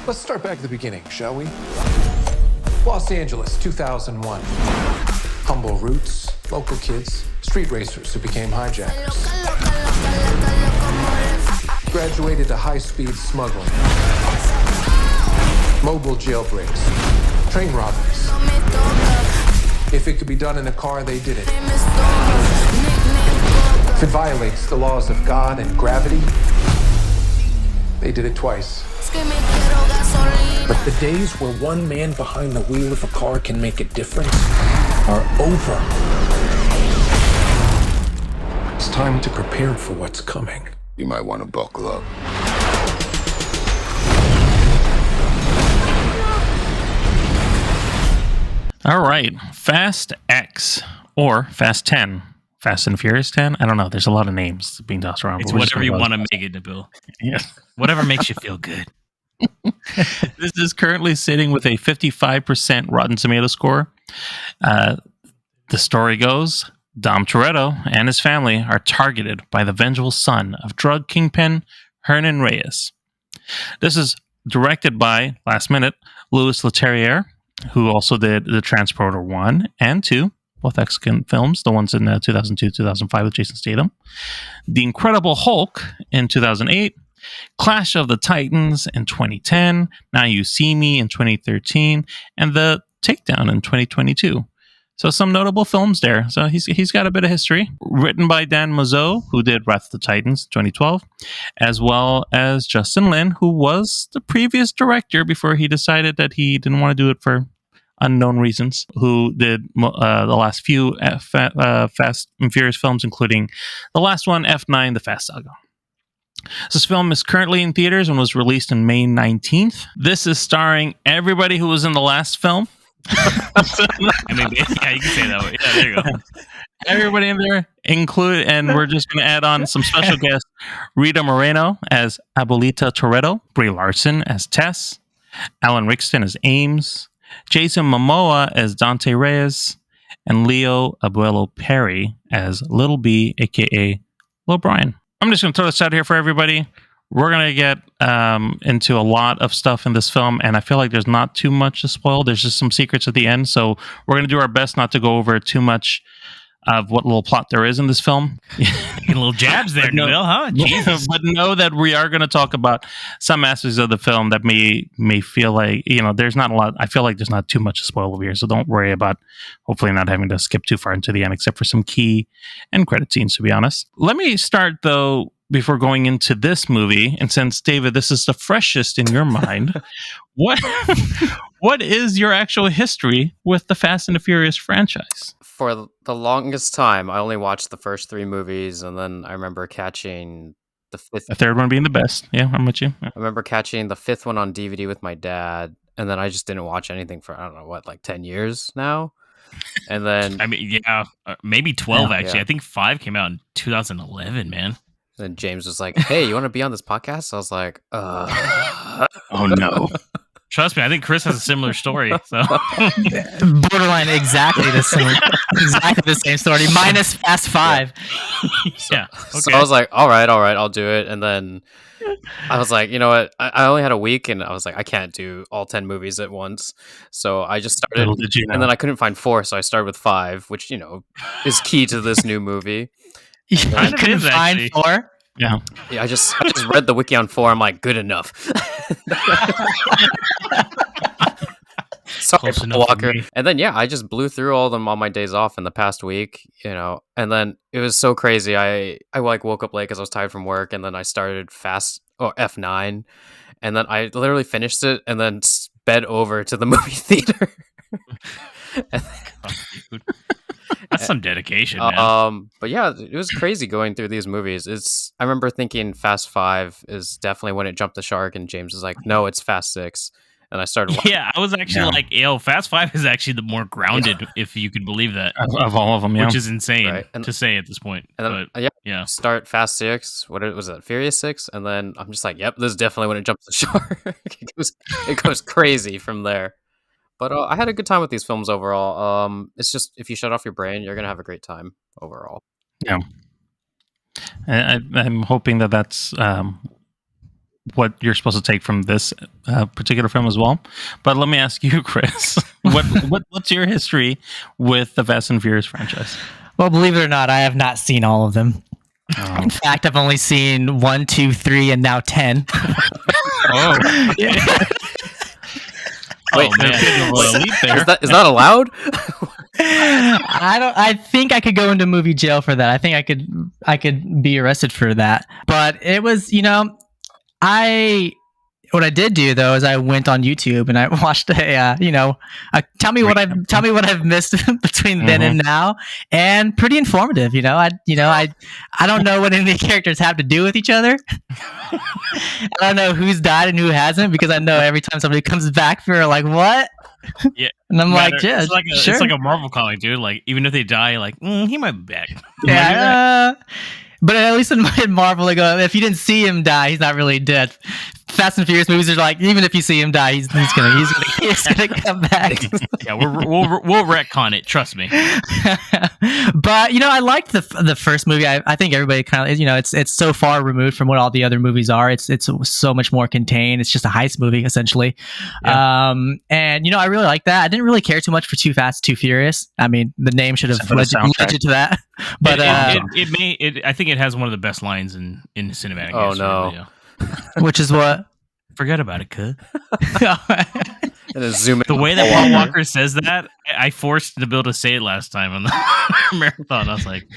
Let's start back at the beginning, shall we? Los Angeles, 2001. Humble roots, local kids, street racers who became hijackers. Graduated to high-speed smuggling. Mobile jailbreaks. Train robberies. If it could be done in a car, they did it. If it violates the laws of God and gravity, they did it twice. But the days where one man behind the wheel of a car can make a difference are over. It's time to prepare for what's coming. You might want to buckle up. All right. Fast X or Fast 10. Fast and Furious 10? I don't know. There's a lot of names being tossed around. It's whatever you want to make it, Nabil. Yeah. Whatever makes you feel good. This is currently sitting with a 55% Rotten Tomato score. The story goes, Dom Toretto and his family are targeted by the vengeful son of drug kingpin Hernan Reyes. This is directed by, last minute, Louis Leterrier, who also did The Transporter 1 and 2, both excellent films, the ones in 2002-2005 with Jason Statham. The Incredible Hulk in 2008, Clash of the Titans in 2010, Now You See Me in 2013, and The Takedown in 2022. So some notable films there. So he's got a bit of history. Written by Dan Mazeau, who did Wrath of the Titans 2012, as well as Justin Lin, who was the previous director before he decided that he didn't want to do it for unknown reasons, who did the last few Fast and Furious films, including the last one, F9, The Fast Saga. This film is currently in theaters and was released on May 19th. This is starring everybody who was in the last film. I mean, yeah, you can say that way. Yeah, there you go. Everybody in there include, and we're just going to add on some special guests: Rita Moreno as Abuelita Toretto, Brie Larson as Tess, Alan Rickson as Ames, Jason Momoa as Dante Reyes, and Leo Abuelo Perry as Little B, aka Lil Brian. I'm just going to throw this out here for everybody. we're going to get into a lot of stuff in this film, and I feel like there's not too much to spoil. There's just some secrets at the end, so we're going to do our best not to go over too much of what little plot there is in this film. Little jabs there, Nabil, huh? Jesus. But know that we are going to talk about some aspects of the film that may feel like, there's not a lot. I feel like there's not too much to spoil over here, so don't worry about hopefully not having to skip too far into the end, except for some key end credit scenes, to be honest. Let me start, though, before going into this movie, and since, David, this is the freshest in your mind, what is your actual history with the Fast and the Furious franchise? For the longest time, I only watched the first 3 movies, and then I remember catching the 5th. The third one being the best. Yeah, I'm with you. Yeah. I remember catching the 5th one on DVD with my dad, and then I just didn't watch anything for, I don't know, like 10 years now? And then... I mean, yeah, maybe 12, actually. Yeah. I think 5 came out in 2011, man. Then James was like, "Hey, you want to be on this podcast?" I was like, Oh, no. Trust me, I think Chris has a similar story. So Borderline exactly the same story, minus Fast 5. Yeah. So I was like, all right, I'll do it. And then I was like, you know what? I only had a week, and I was like, I can't do all 10 movies at once. So I just started, Little did you know. and then I couldn't find 4, so I started with 5, which is key to this new movie. You Kind of couldn't is, find actually. 4? Yeah. Yeah, I just read the wiki on 4. I'm like, good enough. Sorry, Close Paul enough for Walker. me. And then I just blew through all of them on my days off in the past week, and then it was so crazy. I woke up late because I was tired from work, and then I started F9, and then I literally finished it, and then sped over to the movie theater. Dude. That's some dedication, man. But yeah, it was crazy going through these movies. I remember thinking Fast 5 is definitely when it jumped the shark, and James was like, "No, it's Fast 6." And I started watching. Yeah, I was actually like, Fast 5 is actually the more grounded, if you could believe that. Of all of them, yeah. Which is insane Right. to say at this point. And then, Yeah. start Fast 6. What was it? Furious 6, and then I'm just like, "Yep, this is definitely when it jumps the shark." It goes crazy from there. But I had a good time with these films overall. It's just if you shut off your brain, you're gonna have a great time overall. Yeah. I'm hoping that that's what you're supposed to take from this particular film as well. But let me ask you, Chris, what's your history with the Fast and Furious franchise? Well, believe it or not, I have not seen all of them. Oh. In fact, I've only seen 1, 2, 3, and now 10. Oh. Wait, man. Is that allowed? I think I could go into movie jail for that. I think I could be arrested for that. But it was, what I did do though is I went on YouTube and I watched tell me what I've missed between then and now, and pretty informative. I don't know what any of the characters have to do with each other. I don't know who's died and who hasn't, because I know every time somebody comes back, they're like, "What?" Yeah, and I'm like, "Yeah, sure." It's like a Marvel comic, dude. Like, even if they die, like, he might be back. Yeah. But at least in Marvel, they go, if you didn't see him die, he's not really dead. Fast and Furious movies are like, even if you see him die, he's gonna come back. Yeah, we'll retcon it. Trust me. But I liked the first movie. I think everybody kind of it's so far removed from what all the other movies are. It's so much more contained. It's just a heist movie essentially. Yeah. And I really like that. I didn't really care too much for Too Fast, Too Furious. I mean, the name should have led you to that. But I think it has one of the best lines in cinematic. Oh, history, no. yeah. Which is what? Forget about it, cuz. And then zoom in. The way that Paul Walker says that, I forced Nabil to say it last time on the marathon. I was like,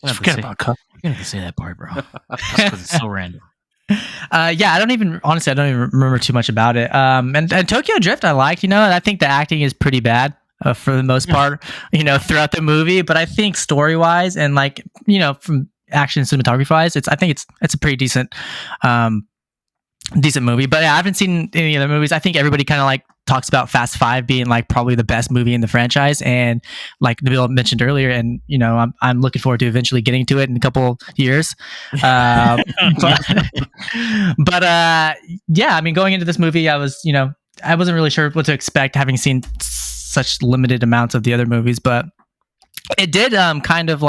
Forget about Cup. you're gonna have to say that part, bro. Just because it's so random. Yeah, I don't even remember too much about it. And Tokyo Drift I liked, and I think the acting is pretty bad for the most part, throughout the movie. But I think story wise and from action cinematography wise, I think it's a pretty decent movie. But yeah, I haven't seen any other movies. I think everybody kind of talks about Fast 5 being probably the best movie in the franchise, and like Nabil mentioned earlier, and I'm looking forward to eventually getting to it in a couple years. But yeah, I mean, going into this movie, I wasn't really sure what to expect, having seen such limited amounts of the other movies, but it did kind of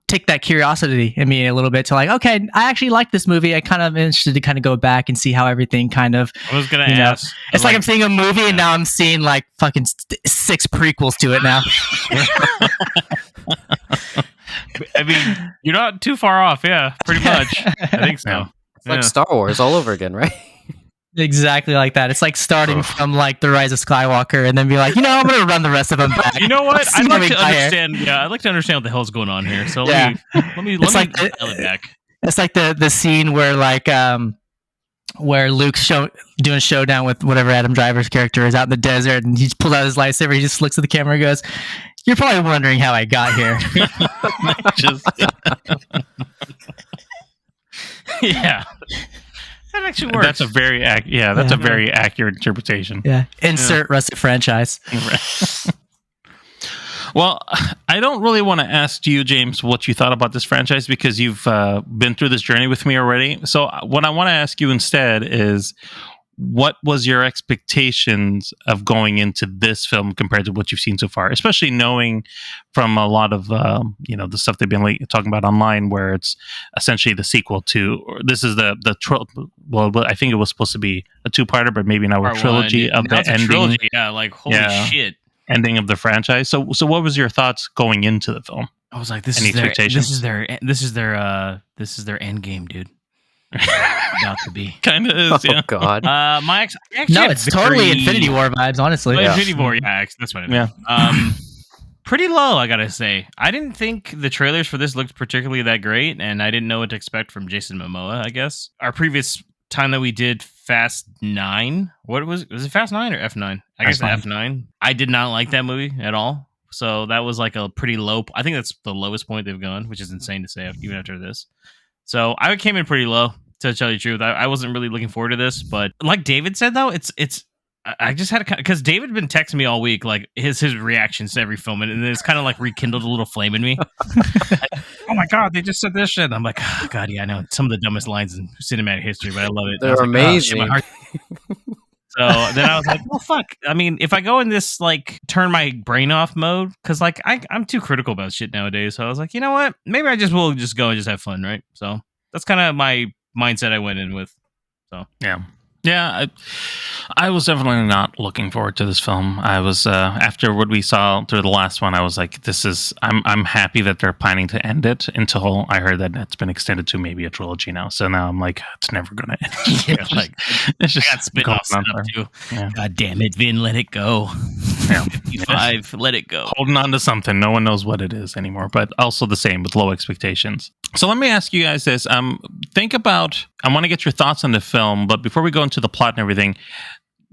tick that curiosity in me a little bit to like, okay, I actually like this movie. I kind of am interested to kind of go back and see how everything kind of. I was gonna ask. It's like I'm seeing a movie and now I'm seeing like fucking 6 prequels to it now. I mean, you're not too far off. Yeah, pretty much. I think so. It's like Star Wars all over again, right? Exactly like that. It's like starting from like the Rise of Skywalker and then be like, I'm going to run the rest of them back. You know what? I'd like to understand. Yeah, I'd like to understand what the hell's going on here. So let me dial it back. It's like the scene where like where Luke's doing showdown with whatever Adam Driver's character is out in the desert, and he's pulled out his lightsaber. He just looks at the camera and goes, "You're probably wondering how I got here." Yeah. That actually works. That's a very a very accurate interpretation. Yeah. Insert Russet franchise. Well, I don't really want to ask you, James, what you thought about this franchise because you've been through this journey with me already. So what I want to ask you instead is, what was your expectations of going into this film compared to what you've seen so far, especially knowing from a lot of the stuff they've been talking about online, where it's essentially the sequel to, or this is well, I think it was supposed to be a 2-parter, but maybe now a trilogy of the ending. Trilogy, yeah, like holy shit, ending of the franchise. So what was your thoughts going into the film? I was like, this is their end game, dude. About to be kind of is. Yeah. Oh God. It's totally Infinity War vibes, honestly. Infinity War, that's what I meant. Yeah. Pretty low, I gotta say. I didn't think the trailers for this looked particularly that great, and I didn't know what to expect from Jason Momoa. I guess our previous time that we did Fast 9, what was it Fast 9 or F9? I guess F9. I did not like that movie at all. So that was like a pretty low. I think that's the lowest point they've gone, which is insane to say even after this. So I came in pretty low, to tell you the truth. I wasn't really looking forward to this, but like David said, though, it's. I just had because David been texting me all week, like his reactions to every film, and it's kind of like rekindled a little flame in me. Like, oh my god, they just said this shit. I'm like, oh god, yeah, I know some of the dumbest lines in cinematic history, but I love it. They're amazing. Oh, so then I was like, well, fuck. I mean, if I go in this like turn my brain off mode, because like I'm too critical about shit nowadays. So I was like, you know what? Maybe I will just go and just have fun, right? So that's kind of my mindset I went in with. So yeah, I was definitely not looking forward to this film. I was after what we saw through the last one, I was like, I'm happy that they're planning to end it, until I heard that it's been extended to maybe a trilogy now. So now I'm like, it's never gonna end. It's just got spin-off stuff too. Yeah. God damn it, Vin, let it go. Yeah. 55, let it go. Holding on to something, no one knows what it is anymore. But also the same with low expectations. So let me ask you guys this. Think about, I want to get your thoughts on the film, but before we go into the plot and everything,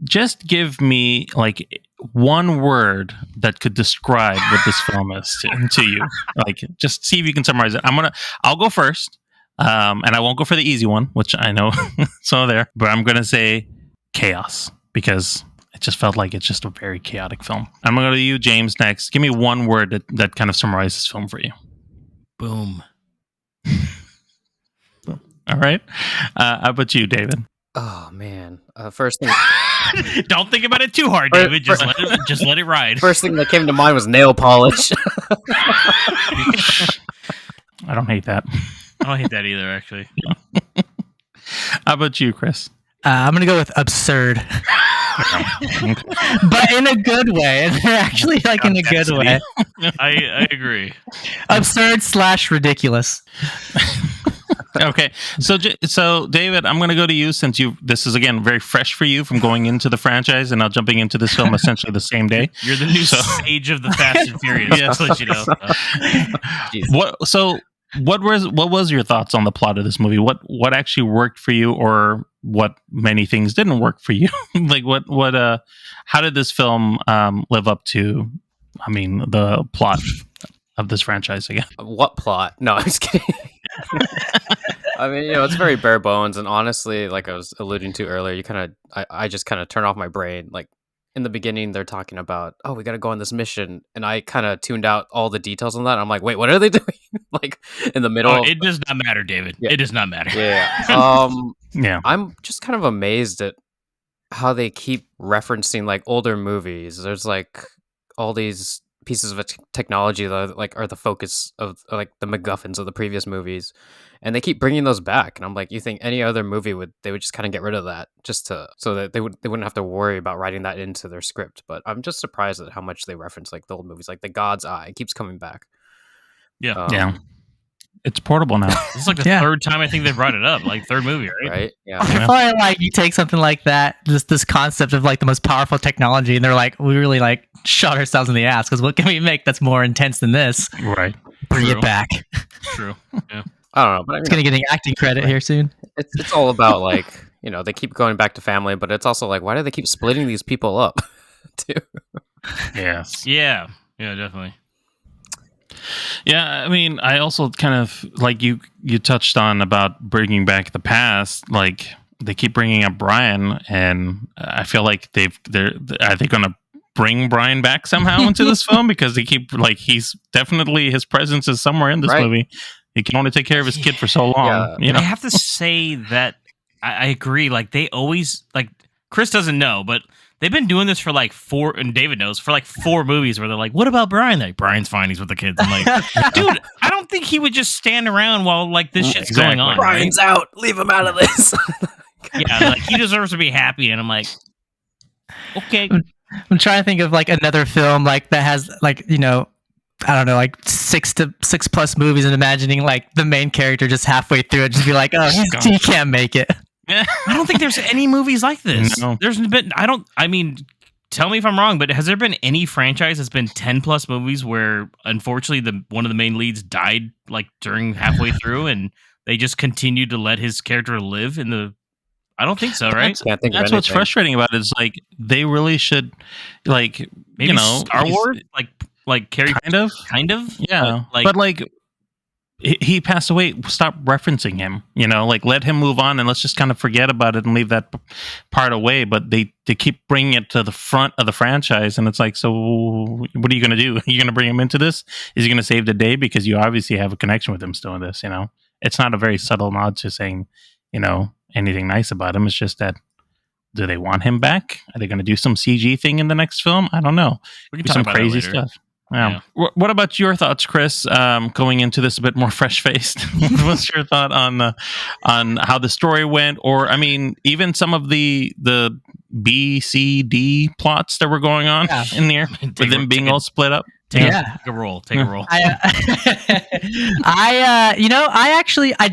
just give me like one word that could describe what this film is to you. Like, just see if you can summarize it. I'll go first, and I won't go for the easy one, which I know so there, but I'm going to say chaos, because it just felt like it's just a very chaotic film. I'm going to go to you, James, next. Give me one word that kind of summarizes this film for you. Boom. All right. How about you, David? Oh man. First thing. Don't think about it too hard, David. Just let it ride. First thing that came to mind was nail polish. I don't hate that. I don't hate that either, actually. How about you, Chris? I'm gonna go with absurd, but in a good way. Actually, like in a good way. I agree. Absurd / ridiculous. Okay, so David, I'm going to go to you, since this is again very fresh for you from going into the franchise and now jumping into this film essentially the same day. You're the new sage of the Fast and Furious. Yes, let you know. What was your thoughts on the plot of this movie? What actually worked for you, or what many things didn't work for you? Like how did this film live up to, the plot of this franchise again? What plot? No, I'm just kidding. It's very bare bones, and honestly, like I was alluding to earlier, I just kind of turn off my brain. Like in the beginning, they're talking about, oh, we got to go on this mission, and I kind of tuned out all the details on that. I'm like, wait, what are they doing? Like in the middle. It does not matter, David. Yeah. It does not matter. Yeah. Yeah. I'm just kind of amazed at how they keep referencing like older movies. There's like all these pieces of technology that like are the focus of like the MacGuffins of the previous movies, and they keep bringing those back. And I'm like, you think any other movie would just kind of get rid of that just to so that they wouldn't have to worry about writing that into their script? But I'm just surprised at how much they reference like the old movies, like the God's Eye keeps coming back. Yeah. It's portable now. This is like the third time I think they brought it up, like third movie, right? Right? Yeah. I feel like you take something like that, this concept of like the most powerful technology, and they're like, we really like shot ourselves in the ass because what can we make that's more intense than this? Right. Bring it back. True. Yeah. I don't know, but It's gonna get an acting credit here soon. It's all about like, you know, they keep going back to family, but it's also like, why do they keep splitting these people up? Too. Yes. Yeah. Yeah, definitely. Yeah, I mean, I also kind of like you touched on about bringing back the past. Like they keep bringing up Brian, and I feel like are they going to bring Brian back somehow into this film because they keep like his presence is somewhere in this movie. He can only take care of his kid for so long. Yeah. You know? I have to say that I agree. Like they always like Chris doesn't know, but they've been doing this for like 4, and David knows, for like 4 movies where they're like, what about Brian? Like, Brian's fine, he's with the kids. I'm like, dude, I don't think he would just stand around while like this shit's going on. Brian's out. Leave him out of this. Yeah, like he deserves to be happy. And I'm like, okay. I'm trying to think of like another film like that has like, you know, I don't know, like 6 plus movies, and imagining like the main character just halfway through it just be like, oh, he can't make it. I don't think there's any movies like this. No. There's been, I mean, tell me if I'm wrong, but has there been any franchise that's been 10 plus movies where unfortunately one of the main leads died like during halfway through and they just continued to let his character live in the, I don't think so, right? That's what's frustrating about it is like they really should like, maybe you know, Star Wars, like Carrie, kind of, yeah, but like he passed away. Stop referencing him. You know, like let him move on and let's just kind of forget about it and leave that part away. But they keep bringing it to the front of the franchise, and it's like, so what are you going to do? Are you going to bring him into this? Is he going to save the day because you obviously have a connection with him still in this? You know, it's not a very subtle nod to saying, you know, anything nice about him. It's just that. Do they want him back? Are they going to do some CG thing in the next film? I don't know. We can do talk some about crazy that later. stuff. Yeah. What about your thoughts, Chris? Going into this a bit more fresh-faced, what's your thought on how the story went, or I mean, even some of the B, C, D plots that were going on in there, with them being all split up? Take a roll. I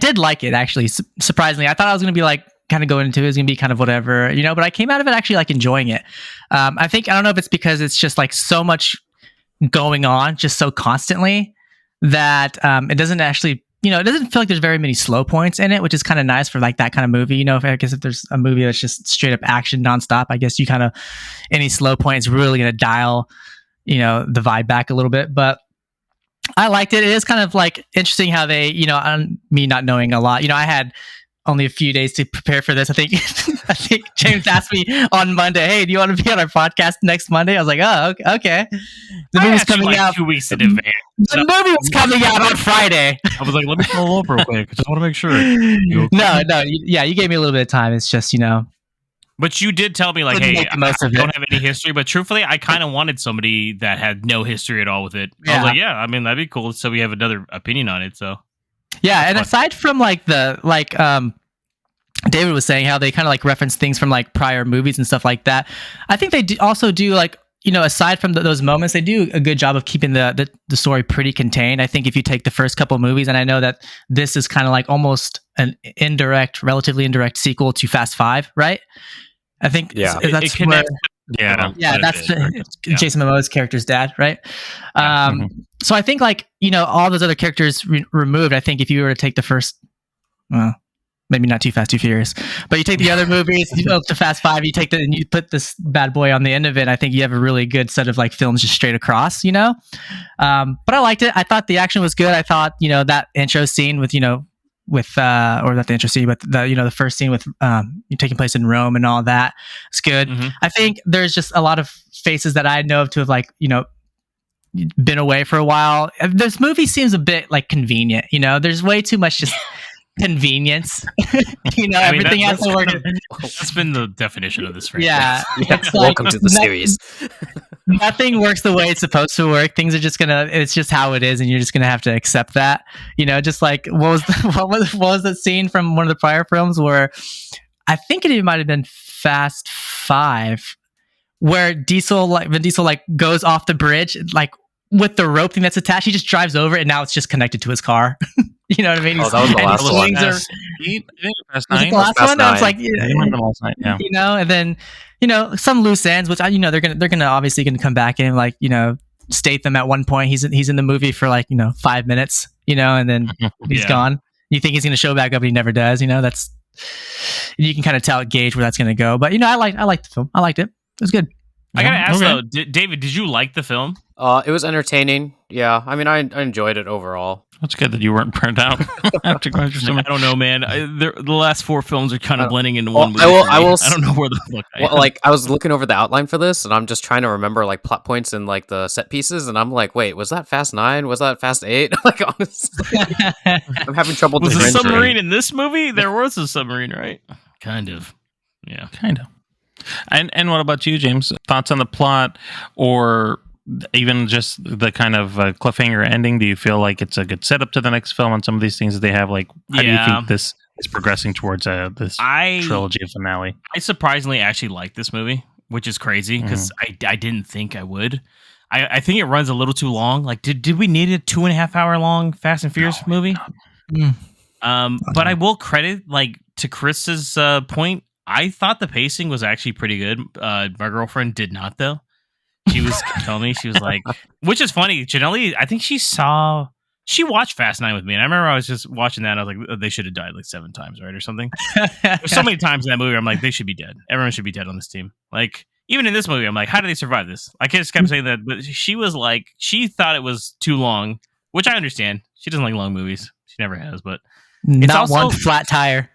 did like it actually. Surprisingly, I thought I was going to be like kind of going into it was going to be kind of whatever, you know, but I came out of it actually like enjoying it. I don't know if it's because it's just like so much going on just so constantly that it doesn't actually, you know, it doesn't feel like there's very many slow points in it, which is kind of nice for like that kind of movie. You know, if there's a movie that's just straight up action nonstop, I guess you kind of any slow point is really going to dial, you know, the vibe back a little bit. But I liked it. It is kind of like interesting how they, you know, me not knowing a lot, you know, I had only a few days to prepare for this. I think James asked me on Monday, "Hey, do you want to be on our podcast next Monday?" I was like, "Oh, okay." The movie's coming out 2 weeks in advance. The movie was coming out on Friday. I was like, "Let me follow up real quick. I just want to make sure." No, you gave me a little bit of time. It's just, you know. But you did tell me like, "Hey, I don't have any history." But truthfully, I kind of wanted somebody that had no history at all with it. I was like, "Yeah, I mean, that'd be cool." So we have another opinion on it. So. Yeah, and aside from like David was saying how they kind of like reference things from like prior movies and stuff like that. I think they also do like, you know, aside from those moments, they do a good job of keeping the story pretty contained. I think if you take the first couple movies, and I know that this is kind of like almost an relatively indirect sequel to Fast Five, right? I think that's where. That's Jason Momoa's character's dad, right? So I think like, you know, all those other characters removed. I think if you were to take the first, well, maybe not Too Fast, Too Furious, but you take the other movies, you go up to Fast Five, you take and you put this bad boy on the end of it. I think you have a really good set of like films just straight across, you know. But I liked it. I thought the action was good. I thought, you know, that intro scene with, you know, or not the intro scene, but the first scene with taking place in Rome and all that, it's good. Mm-hmm. I think there's just a lot of faces that I know of to have like, you know, been away for a while. This movie seems a bit like convenient, you know. There's way too much just convenience. You know, everything has to work. That's been the definition of this franchise. Yeah, welcome to the series. nothing works the way it's supposed to work. Things are just it's just how it is, and you're just gonna have to accept that. Just like what was the scene from one of the prior films where I think it might have been Fast 5, where Vin Diesel goes off the bridge with the rope thing that's attached. He just drives over it, and now it's just connected to his car. You know what I mean? Oh, that was the last one. Fast 9. The last one. I was like, Last night, yeah. And then some loose ends, which they're gonna obviously come back in, Statham at one point he's in the movie for 5 minutes, and then he's gone. You think he's gonna show back up, but he never does. That's, you can kind of gauge where that's gonna go. But I liked the film. I liked it. It was good. I gotta ask though, David, did you like the film? It was entertaining. Yeah, I mean, I enjoyed it overall. That's good that you weren't burnt out after going through so much. I don't know, man. The last 4 films are kind of blending into one movie. I don't know where the fuck I was looking over the outline for this, and I'm just trying to remember plot points and the set pieces, and I'm like, wait, was that Fast 9? Was that Fast 8? Honestly, I'm having trouble. Was a submarine in this movie? There was a submarine, right? Kind of. Yeah. Kind of. And what about you, James? Thoughts on the plot, or even just the kind of cliffhanger ending? Do you feel like it's a good setup to the next film on some of these things that they have? How do you think this is progressing towards this trilogy finale? I surprisingly actually like this movie, which is crazy because I didn't think I would. I think it runs a little too long. Did we need a 2.5 hour long Fast and Furious movie? But I will credit to Chris's point. I thought the pacing was actually pretty good. My girlfriend did not, though. She was telling me, she was like, which is funny. Janelle, I think she watched Fast 9 with me. And I remember I was just watching that and I was like, oh, they should have died 7 times, right? Or something. There's so many times in that movie I'm like, they should be dead. Everyone should be dead on this team. Even in this movie, I'm like, how did they survive this? I just kept saying that, but she was like, she thought it was too long, which I understand. She doesn't like long movies. She never has, but it's not one flat tire.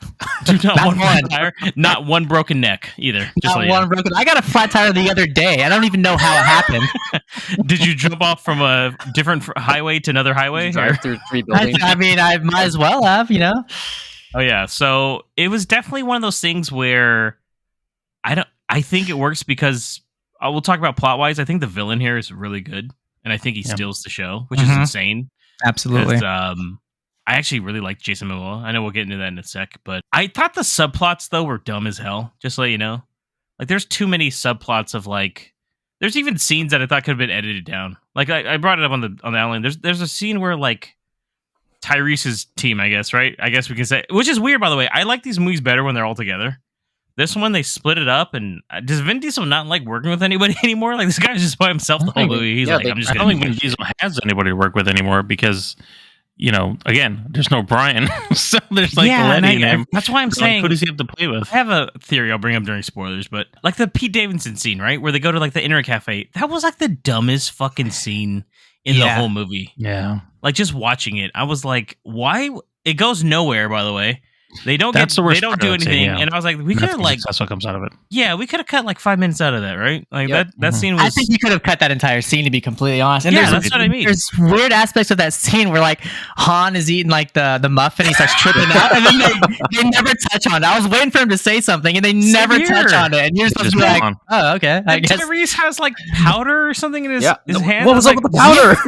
Dude, not one flat tire. Not one broken neck either. Not one broken. I got a flat tire the other day. I don't even know how it happened. Did you jump off from a different highway to another highway? Drive through 3 buildings. I mean, I might as well have, Oh yeah. So it was definitely one of those things where I think it works because we'll talk about plot wise. I think the villain here is really good, and I think he steals the show, which is insane. Absolutely. I actually really like Jason Momoa. I know we'll get into that in a sec, but I thought the subplots though were dumb as hell. Just to let you know, there's too many subplots of there's even scenes that I thought could have been edited down. I brought it up on the outline. There's a scene where Tyrese's team, I guess, right? I guess we can say, which is weird by the way. I like these movies better when they're all together. This one they split it up, and does Vin Diesel not like working with anybody anymore? This guy's just by himself the whole movie. He's I'm just. I don't think Vin Diesel has anybody to work with anymore because. Again, there's no Brian, so there's Letty in him. That's why I'm saying, who does he have to play with? I have a theory I'll bring up during spoilers, but the Pete Davidson scene, right, where they go to the internet cafe, that was the dumbest fucking scene in the whole movie. Yeah, just watching it, I was like, why? It goes nowhere, by the way. They don't do anything, and I was like, we could have that's what comes out of it. Yeah, we could have cut 5 minutes out of that, right? That scene was. I think you could have cut that entire scene, to be completely honest. And that's what I mean. There's weird aspects of that scene where Han is eating the muffin, he starts tripping out, and then they never touch on it. I was waiting for him to say something, and they never touch on it. And you're supposed to be like, oh, okay, I guess. Tyrese has powder or something in his hand. What was up with the powder?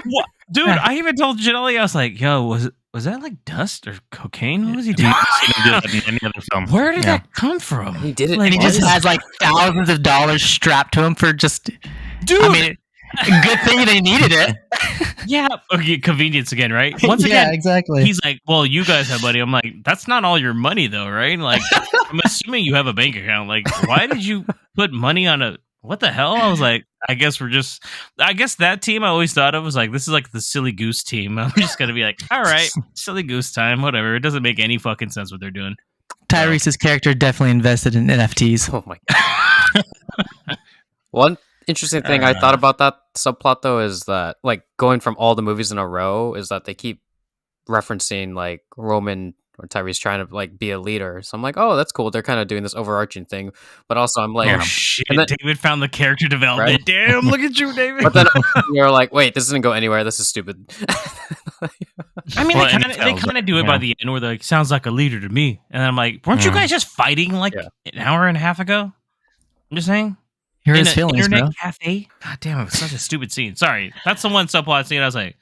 What? Dude, I even told Janelle, I was like, yo, was that dust or cocaine? What was he doing? In any other film. Where did that come from? He did it. He just has thousands of dollars strapped to him for just. Dude, I mean, good thing they needed it. Yeah, okay, convenience again, right? Once again, exactly. He's like, well, you guys have money. I'm like, that's not all your money though, right? I'm assuming you have a bank account. Why did you put money on a? What the hell? I was like, I guess that team I always thought of was this is the silly goose team. I'm just going to be all right, silly goose time, whatever. It doesn't make any fucking sense what they're doing. Tyrese's character definitely invested in NFTs. Oh my God. One interesting thing I thought about that subplot though is that going from all the movies in a row is that they keep referencing Roman or Tyrese trying to be a leader. So I'm like, oh, that's cool. They're kind of doing this overarching thing. But also I'm like, oh shit, David found the character development. Right? Damn, look at you, David. But then you're like, wait, this doesn't go anywhere. This is stupid. I mean, they kind of do it by the end where they're sounds like a leader to me. And I'm like, weren't you guys just fighting an hour and a half ago? I'm just saying. Hurt in his an feelings, internet bro. cafe. God damn, it was such a stupid scene. Sorry, that's the one subplot scene. I was like,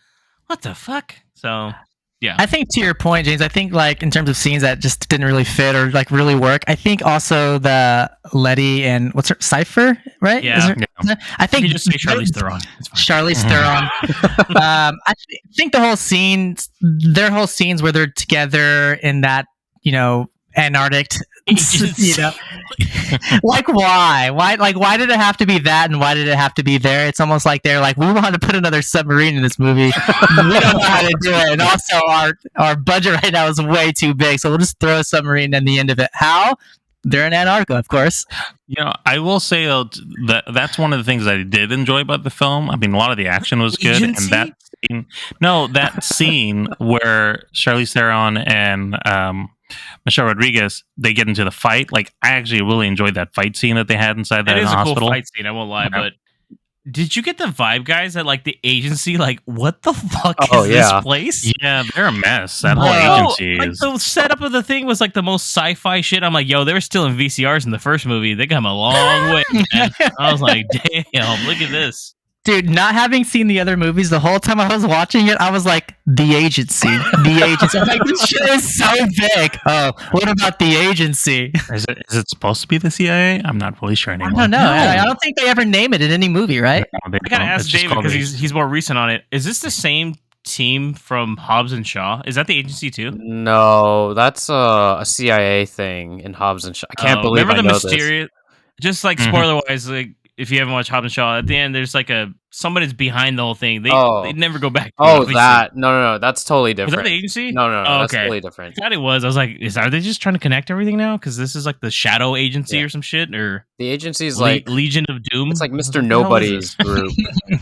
what the fuck? So yeah, I think to your point, James, I think like in terms of scenes that just didn't really fit or like really work. I think also the Letty and what's her Cipher, right? Yeah. I think you just say Charlize Theron. It's fine. Charlize Theron. I think the whole scenes, their whole scenes where they're together in that, Antarctic, like why did it have to be that, and why did it have to be there? It's almost like they're like, we want to put another submarine in this movie. We don't know how to do it, and also our budget right now is way too big, so we'll just throw a submarine in the end of it. How? They're in Antarctica, of course. I will say though that's one of the things I did enjoy about the film. I mean, a lot of the action was good, and that scene where Charlize Theron and Michelle Rodriguez, they get into the fight. Like, I actually really enjoyed that fight scene that they had inside that hospital. Cool fight scene, I won't lie, but did you get the vibe, guys, that like the agency, like, what the fuck is this place? Yeah, they're a mess. That whole agency is. The setup of the thing was like the most sci-fi shit. I'm like, yo, they were still in VCRs in the first movie. They come a long way, man. I was like, damn, look at this. Dude, not having seen the other movies, the whole time I was watching it, I was like, the agency. The agency. I'm like, this shit is so big. Oh, what about the agency? Is it supposed to be the CIA? I'm not really sure anymore. I don't know. I don't think they ever name it in any movie, right? No, I gotta ask David because he's more recent on it. Is this the same team from Hobbs and Shaw? Is that the agency too? No, that's a CIA thing in Hobbs and Shaw. I can't believe remember I the know mysterious. Just like spoiler wise, like if you haven't watched Hobbs and Shaw, at the end there's like somebody's behind the whole thing. They never go back. Oh, that no, that's totally different. Was that the agency? No, that's okay. totally different. I thought it was. I was like, are they just trying to connect everything now? Because this is like the Shadow Agency or some shit, or the agency's like Legion of Doom. It's like Mr. Nobody's group.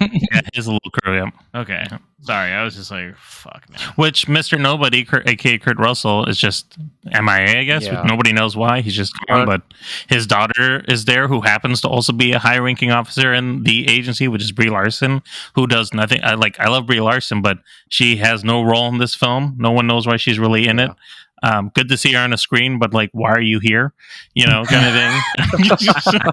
Yeah, his little crew. Yeah. Okay, sorry, I was just like, fuck, man. Which Mr. Nobody, aka Kurt Russell, is just MIA, I guess. Yeah. Nobody knows why. He's just gone. But his daughter is there, who happens to also be a high-ranking officer in the agency, which is Brie Larson, who does nothing. I love Brie Larson, but she has no role in this film. No one knows why she's really in it. Good to see her on a screen, but like, why are you here? Kind of thing.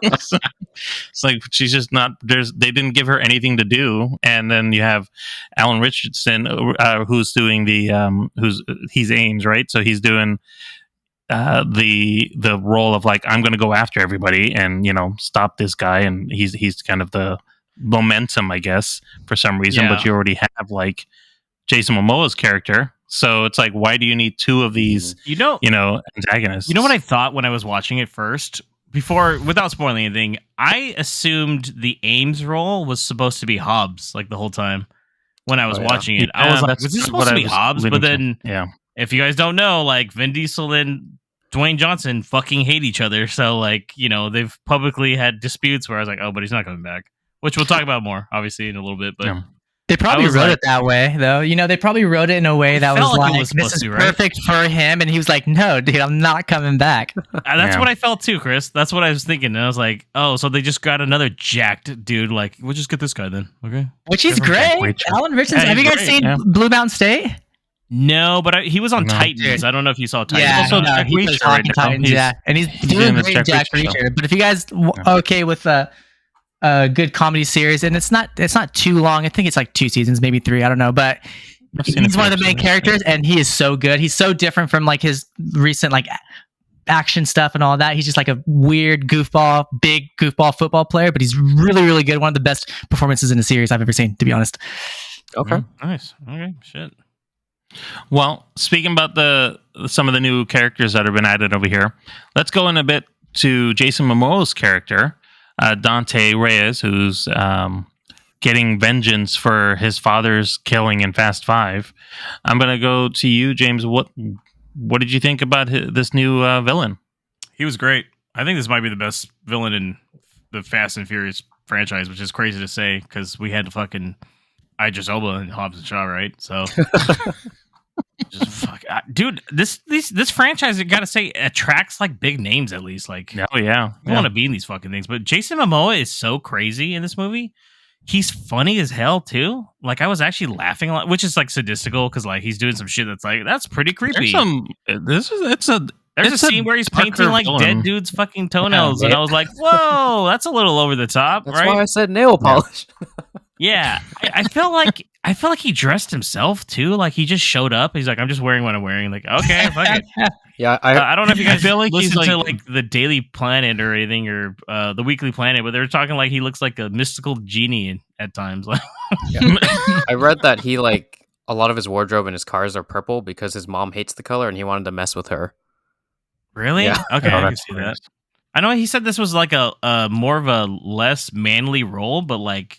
It's like she's just not. They didn't give her anything to do, and then you have Alan Richardson, who's doing he's Ames, right? So he's doing the role of like, I'm going to go after everybody and stop this guy, and he's kind of the momentum, I guess, for some reason. But you already have like Jason Momoa's character. So it's like, why do you need two of these, antagonists? You know what I thought when I was watching it first? Without spoiling anything, I assumed the Ames role was supposed to be Hobbs, like the whole time when I was watching it. I was like, was this supposed to be Hobbs? But then, if you guys don't know, like Vin Diesel and Dwayne Johnson fucking hate each other. So like, they've publicly had disputes where I was like, oh, but he's not coming back, which we'll talk about more, obviously, in a little bit. But they probably wrote it that way, though. They probably wrote it in a way that was like this is perfect for him. And he was like, no, dude, I'm not coming back. That's what I felt too, Chris. That's what I was thinking. And I was like, oh, so they just got another jacked dude. Like, we'll just get this guy then. Okay. Which is great. Alan Richardson. Have you guys seen Blue Mountain State? No, but he was on Titans. Dude. I don't know if you saw Titans. Yeah, he was on Titans. Yeah, and he's doing great Jack Reacher. But if you guys okay with a good comedy series, and it's not too long. I think it's like 2 seasons, maybe 3. I don't know, but he's one of the main characters, and he is so good. He's so different from like his recent like action stuff and all that. He's just like a weird big goofball football player, but he's really, really good. One of the best performances in a series I've ever seen, to be honest. Okay, nice. Okay, shit. Well, speaking about some of the new characters that have been added over here, let's go in a bit to Jason Momoa's character, Dante Reyes, who's getting vengeance for his father's killing in Fast 5. I'm going to go to you, James. What did you think about this new villain? He was great. I think this might be the best villain in the Fast and Furious franchise, which is crazy to say because we had fucking Idris Elba and Hobbs and Shaw, right? So... just fuck, dude. This franchise, I gotta say, attracts like big names at least. Like, oh yeah, I want to be in these fucking things. But Jason Momoa is so crazy in this movie. He's funny as hell too. Like, I was actually laughing a lot, which is like sadistical because like he's doing some shit that's pretty creepy. It's There's It's a a scene where he's darker painting like villain. dead dudes' fucking toenails, Yeah. and I was like, "Whoa, that's a little over the top, That's right?" why I said nail polish. Yeah, I felt like he dressed himself too. Like he just showed up. He's like, "I'm just wearing what I'm wearing." Like, okay, fuck it. Yeah, I don't know if you I guys feel like he's listen to like- like the Daily Planet or anything, or the Weekly Planet, but they're talking like he looks like a mystical genie at times. Like, I read that he like a lot of his wardrobe and his cars are purple because his mom hates the color and he wanted to mess with her. really? Yeah. Okay, Oh, I can that's see hilarious. that. I know he said this was like a more of a less manly role, but like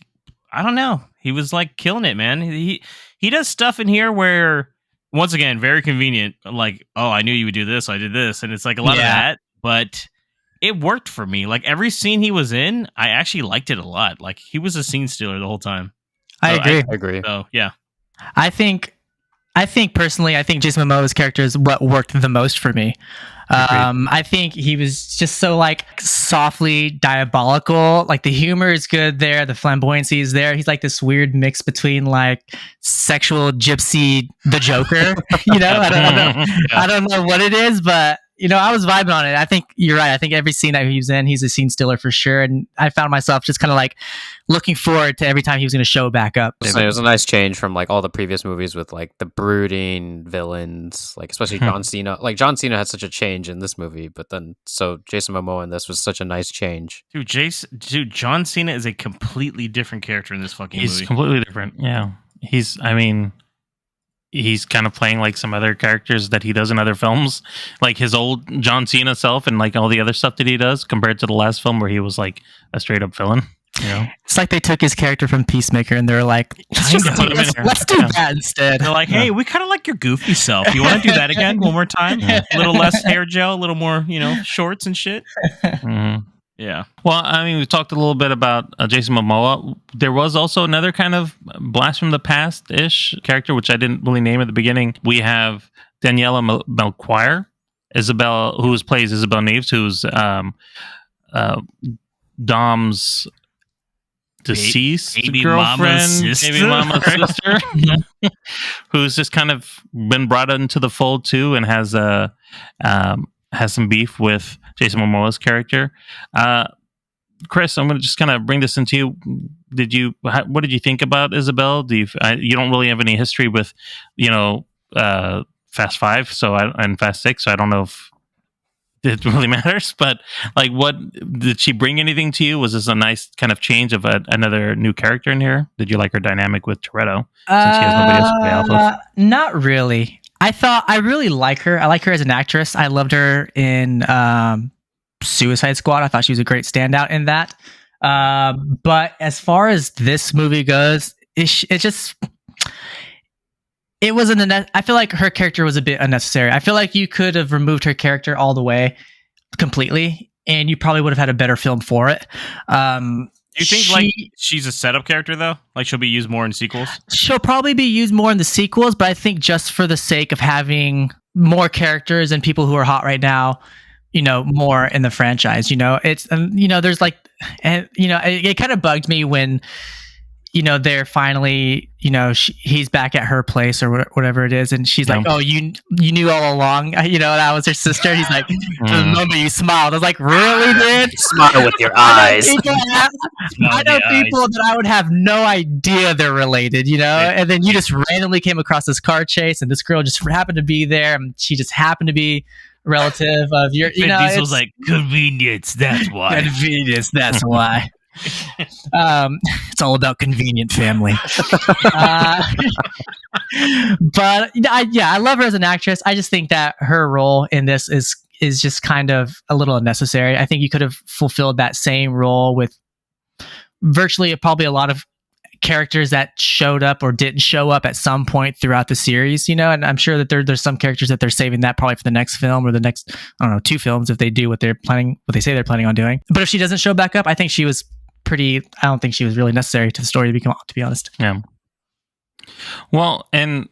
I don't know. He was like killing it, man. He does stuff in here where once again, very convenient. Like, oh, I knew you would do this, so I did this, and it's like a lot of Yeah. that, but it worked for me. Like every scene he was in, I actually liked it a lot. Like he was a scene stealer the whole time. I So agree. I agree. So yeah, I think personally, I think Jason Momoa's character is what worked the most for me. I think he was just so like softly diabolical. Like the humor is good there, the flamboyancy is there. He's like this weird mix between like sexual gypsy, the Joker. I don't know what it is, but I was vibing on it. I think you're right. I think every scene that he was in, he's a scene stealer for sure. And I found myself just kind of like looking forward to every time he was going to show back up. So it was a nice change from like all the previous movies with like the brooding villains, like especially John Cena. Like John Cena had such a change in this movie, but then so Jason Momoa in this was such a nice change. dude, John Cena is a completely different character in this fucking He's movie. completely different. Yeah. He's kind of playing like some other characters that he does in other films, like his old John Cena self and like all the other stuff that he does compared to the last film where he was like a straight up villain. It's like they took his character from Peacemaker and they're like, let's do that instead. They're like, hey, we kind of like your goofy self. You want to do that again one more time? A little less hair gel, a little more, shorts and shit. Mhm. Yeah. Well, I mean, we talked a little bit about Jason Momoa. There was also another kind of blast from the past-ish character, which I didn't really name at the beginning. We have Daniela Melchior, who plays Isabel Neves, who's Dom's deceased baby girlfriend, mama's sister. baby mama's sister, who's just kind of been brought into the fold too, and has some beef with Jason Momoa's character. Chris, I'm going to just kind of bring this into you. What did you think about Isabel? You don't really have any history with, Fast 5, and Fast 6, so I don't know if it really matters. But like, what did she bring anything to you? Was this a nice kind of change of another new character in here? Did you like her dynamic with Toretto since he has nobody else to play off of? Not really. I really like her. I like her as an actress. I loved her in Suicide Squad. I thought she was a great standout in that. But as far as this movie goes, it wasn't I feel like her character was a bit unnecessary. I feel like you could have removed her character all the way completely and you probably would have had a better film for it. Do you think like she's a setup character though? Like she'll be used more in sequels? She'll probably be used more in the sequels, but I think just for the sake of having more characters and people who are hot right now, more in the franchise, it's, there's like, and, it kind of bugged me when, they're finally, he's back at her place or whatever it is. And she's like, oh, you knew all along, that was her sister. He's like, the moment you smiled. I was like, really, dude? Smile with your eyes. I know people that I would have no idea they're related, and then you just randomly came across this car chase and this girl just happened to be there and she just happened to be relative of your, Diesel's like, convenience, that's why. Convenience, that's why. It's all about convenient family. But I love her as an actress. I just think that her role in this is just kind of a little unnecessary. I think you could have fulfilled that same role with virtually probably a lot of characters that showed up or didn't show up at some point throughout the series, and I'm sure that there's some characters that they're saving that probably for the next film or the next, 2 films if they do what they say they're planning on doing. But if she doesn't show back up, I think she was I don't think she was really necessary to the story to be honest. Yeah. Well, and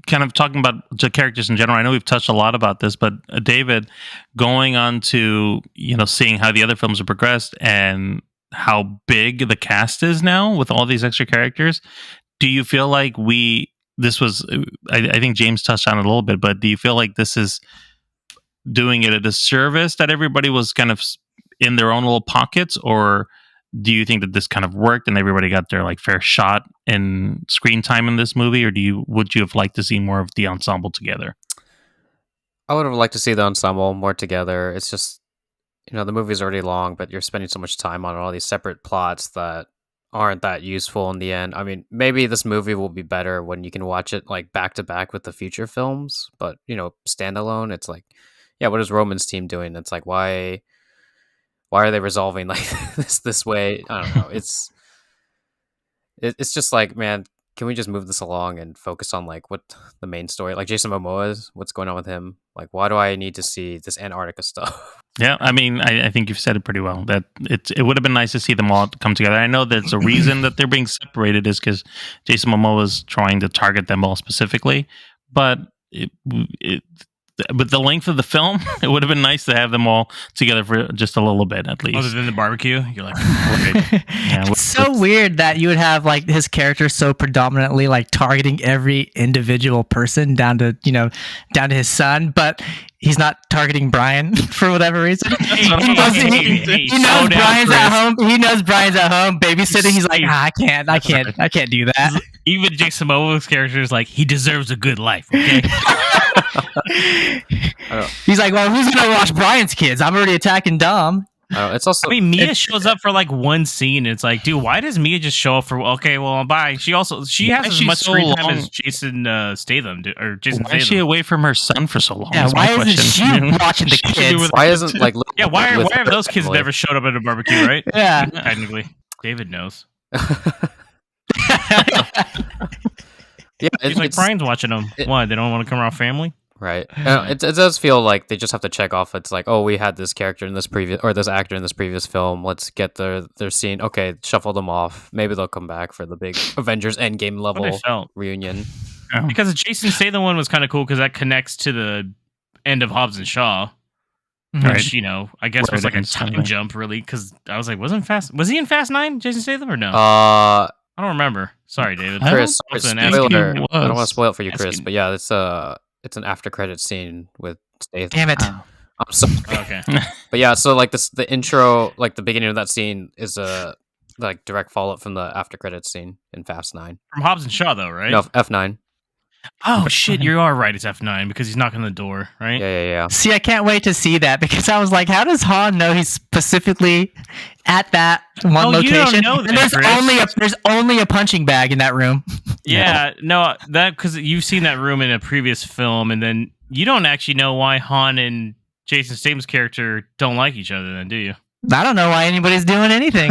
kind of talking about the characters in general, I know we've touched a lot about this, but David, going on to, seeing how the other films have progressed and how big the cast is now with all these extra characters, do you feel like I think James touched on it a little bit, but do you feel like this is doing it a disservice that everybody was kind of in their own little pockets, or do you think that this kind of worked and everybody got their like fair shot in screen time in this movie, or would you have liked to see more of the ensemble together? I would have liked to see the ensemble more together. It's just, the movie's already long, but you're spending so much time on all these separate plots that aren't that useful in the end. I mean, maybe this movie will be better when you can watch it like back to back with the future films, but standalone, it's like, yeah, what is Roman's team doing? It's like, why are they resolving like this way? I don't know. It's just like, man, can we just move this along and focus on like what the main story, like Jason Momoa is, what's going on with him? Like, why do I need to see this Antarctica stuff? Yeah, I mean, I think you've said it pretty well. That it would have been nice to see them all come together. I know there's a reason that they're being separated is because Jason Momoa is trying to target them all specifically, but with the length of the film, it would have been nice to have them all together for just a little bit at least. Other than the barbecue, you're like, it's so weird that you would have like his character so predominantly like targeting every individual person down to his son, but he's not targeting Brian for whatever reason. He knows Brian's at home. He knows Brian's at home babysitting. He's like, I can't do that. Even Jason Momoa's character is like, he deserves a good life. Okay. He's like, well, who's gonna watch Brian's kids? I'm already attacking Dom. It's also. I mean, Mia shows up for like one scene. And it's like, dude, why does Mia just show up for? Okay, well, bye. She has as much screen time as Jason Statham or Jason. Why is she away from her son for so long? Yeah, why isn't she watching the kids? Why isn't like? Yeah, why have those kids never showed up at a barbecue? Right? Yeah, technically, David knows. Yeah, he's like, Brian's watching them. Why? They don't want to come around family? Right. It does feel like they just have to check off. It's like, oh, we had this character in this previous, or this actor in this previous film. Let's get their scene. Okay, shuffle them off. Maybe they'll come back for the big Avengers Endgame level reunion. Yeah. Because the Jason Statham one was kind of cool because that connects to the end of Hobbs and Shaw. Which, I guess was like a time jump, really. Because I was like, was he in Fast 9, Jason Statham, or no? I don't remember. Sorry, David. Chris, spoiler. I don't want to spoil it for you, Chris. But yeah, it's an after credit scene with Statham. Damn it. I'm sorry. Okay. But yeah, so like the intro, like the beginning of that scene is a like direct follow up from the after credit scene in Fast 9. From Hobbs and Shaw, though, right? No, F9. Oh shit, you are right. It's F9 because he's knocking on the door, right? Yeah. See, I can't wait to see that because I was like, how does Han know he's specifically at that one location? You don't know that, and there's only a punching bag in that room. Yeah, no, that because you've seen that room in a previous film, and then you don't actually know why Han and Jason Statham's character don't like each other. Then, do you? I don't know why anybody's doing anything.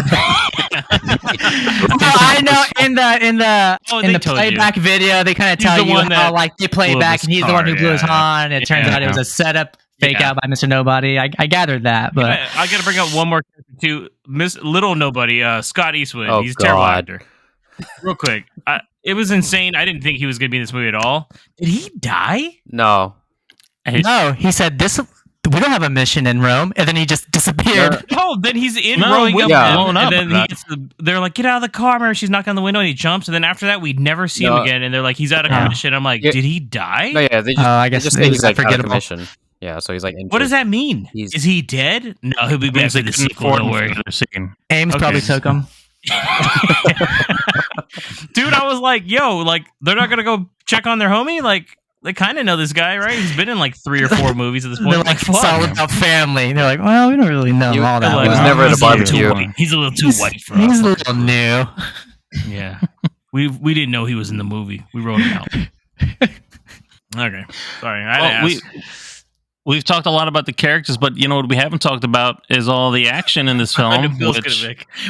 I know in the playback video they kind of tell you how like they play back and he's the one who blew his Han. It turns out it was a setup fake out by Mr. Nobody. I gathered that, but I got to bring up one more character too, Miss Little Nobody, Scott Eastwood. He's a terrible actor. Real quick, it was insane. I didn't think he was going to be in this movie at all. Did he die? No. No, he said this. We don't have a mission in Rome, and then he just disappeared. Oh, then he's in Rome, and then they're like, "Get out of the car!" Remember, she's knocking on the window, and he jumps. And then after that, we never see him again. And they're like, "He's out of commission." I'm like, "Did he die?" No, yeah, they just, I guess they just think he's like out of commission. Yeah, so he's like, injured. What does that mean? Is he dead? No, he'll be back for the sequel. Don't worry. Ames probably took him. Dude, I was like, "Yo, like they're not gonna go check on their homie?" Like. They kind of know this guy, right? He's been in like 3 or 4 movies at this point. They're like, it's all about family. They're like, well, we don't really know all that. He was never at a barbecue. He's a little too white for us. He's a little new. Yeah. We didn't know he was in the movie. We wrote him out. Okay. Sorry. We've talked a lot about the characters, but what we haven't talked about is all the action in this film.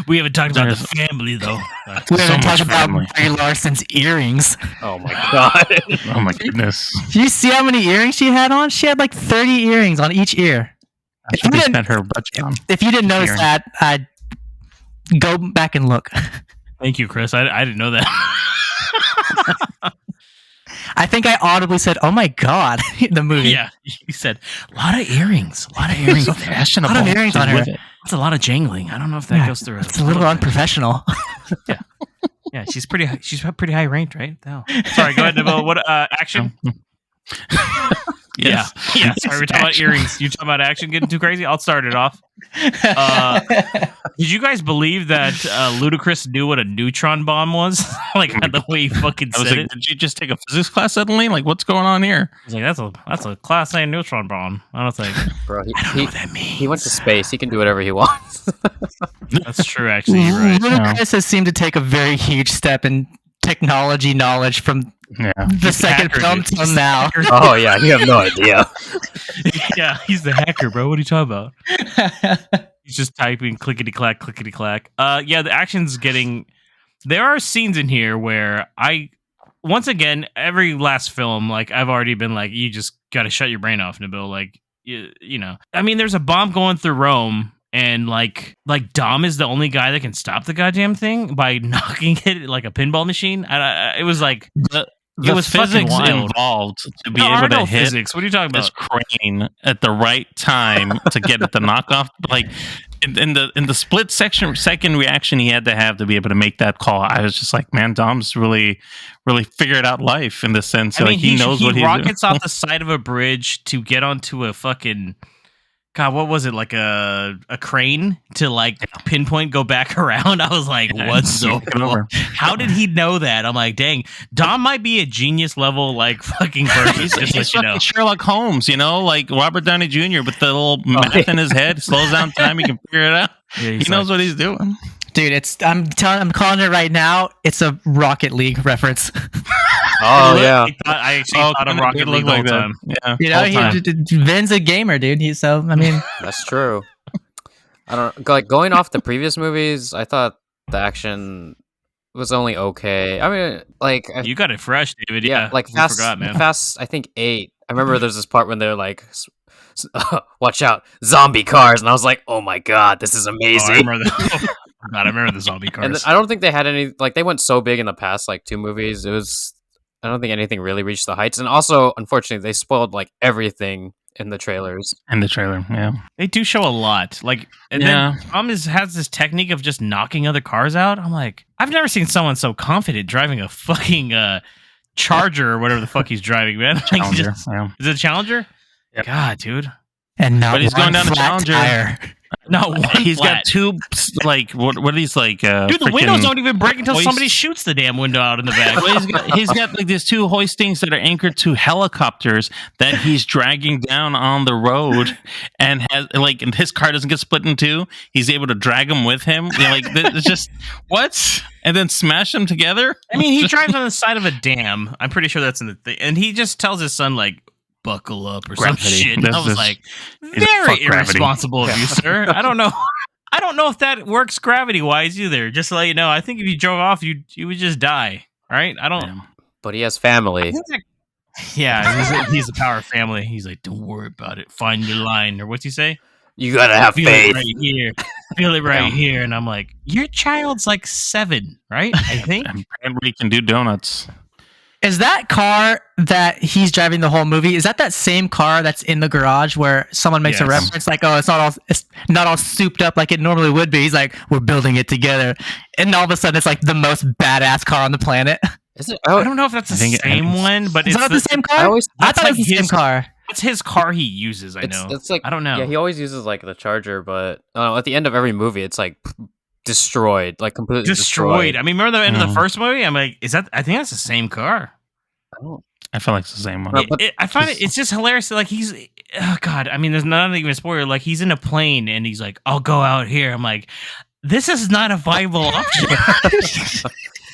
We haven't talked about the family, though. We haven't talked about Brie Larson's earrings. Oh my god! Oh my goodness! Do you see how many earrings she had on? She had like 30 earrings on each ear. That's what they spent her budget on. If you didn't notice that, I'd go back and look. Thank you, Chris. I didn't know that. I think I audibly said, "Oh my god!" in the movie. Yeah, you said a lot of earrings. A lot of earrings. So fashionable. A lot of earrings on her. That's a lot of jangling. I don't know if that goes through. It's a little unprofessional. Yeah, she's pretty high ranked, right? No. Sorry, go ahead, Nabil. What action? Yes. Yeah. Sorry, we're talking about earrings. You talking about action getting too crazy? I'll start it off. Did you guys believe that Ludacris knew what a neutron bomb was? Like the way he fucking said it. Did you just take a physics class suddenly? Like, what's going on here? He's like, that's a class A neutron bomb. I don't think. Bro, I don't know what that means. He went to space. He can do whatever he wants. That's true, actually. You're right. Ludacris has seemed to take a very huge step in technology knowledge from the second film till now. Oh yeah, you have no idea. Yeah, he's the hacker, bro. What are you talking about? He's just typing clickety clack, clickety clack. Yeah, the action's getting. There are scenes in here where once again, every last film, like I've already been like, you just got to shut your brain off, Nabil. Like, you know, I mean, there's a bomb going through Rome. And like Dom is the only guy that can stop the goddamn thing by knocking it like a pinball machine. It was like it was physics wild. Involved to be able to hit physics. What are you talking about? This crane at the right time to get at the knockoff. Like in the split second reaction he had to be able to make that call. I was just like, man, Dom's really figured out life in the sense. I mean, like he knows what he's doing. He rockets off the side of a bridge to get onto a fucking. God, what was it? Like a crane to like pinpoint, go back around. I was like, what the fuck? How did he know that? I'm like, dang, Dom might be a genius level, like fucking person. He's fucking Sherlock Holmes, you know, like Robert Downey Jr. with the little math in his head, slows down time, he can figure it out. Yeah, he knows what he's doing. Dude, I'm calling it right now. It's a Rocket League reference. Oh yeah, I actually thought of Rocket League all the time. Yeah, you know, Vin's a gamer, dude. I mean, that's true. I don't like going off the previous movies. I thought the action was only okay. I mean, like you got it fresh, David. Yeah, like Fast. I think 8. I remember there's this part when they're like, "Watch out, zombie cars," and I was like, "Oh my god, this is amazing." I remember that. God, I remember the zombie cars. And I don't think they had any. Like they went so big in the past, like 2 movies. It was. I don't think anything really reached the heights. And also, unfortunately, they spoiled like everything in the trailers. Yeah. They do show a lot. Like, and then Tom has this technique of just knocking other cars out. I'm like, I've never seen someone so confident driving a fucking Charger or whatever the fuck he's driving, man. Challenger. Is it a Challenger? Yep. God, dude. And not but he's going down the Challenger. Tire. No, he's got 2 like what are these like? Dude, the windows don't even break until somebody shoots the damn window out in the back. Well, he's got like these 2 hoistings that are anchored to helicopters that he's dragging down on the road, and has like, and his car doesn't get split in 2. He's able to drag them with him. You know, like it's just what, and then smash them together. I mean, he drives on the side of a dam. I'm pretty sure that's in the thing, and he just tells his son like, buckle up or some shit. And I was like, very irresponsible of you, sir. I don't know if that works gravity wise either. Just to let you know, I think if you drove off, you would just die. Right? I don't. But he has family. Yeah, he's the power of family. He's like, don't worry about it. Find your line, or what's he say? You gotta have Feel faith. It right here. Feel it right here. And I'm like, your child's like 7, right? I think. Apparently, he can do donuts. Is that car that he's driving the whole movie? Is that same car that's in the garage where someone makes a reference like, "Oh, it's not all souped up like it normally would be." He's like, "We're building it together," and all of a sudden, it's like the most badass car on the planet. Is it? I don't know if that's the same one, but it's not the same car. I thought it was the same car. It's his car he uses. I know. It's like, I don't know. Yeah, he always uses like the Charger, but at the end of every movie, it's like destroyed, like completely destroyed. I mean, remember the end of the first movie? I'm like, is that? I think that's the same car. I feel like it's the same one. I find it's just hilarious. Like he's, oh God. I mean, there's not even a spoiler. Like he's in a plane and he's like, "I'll go out here." I'm like, this is not a viable option.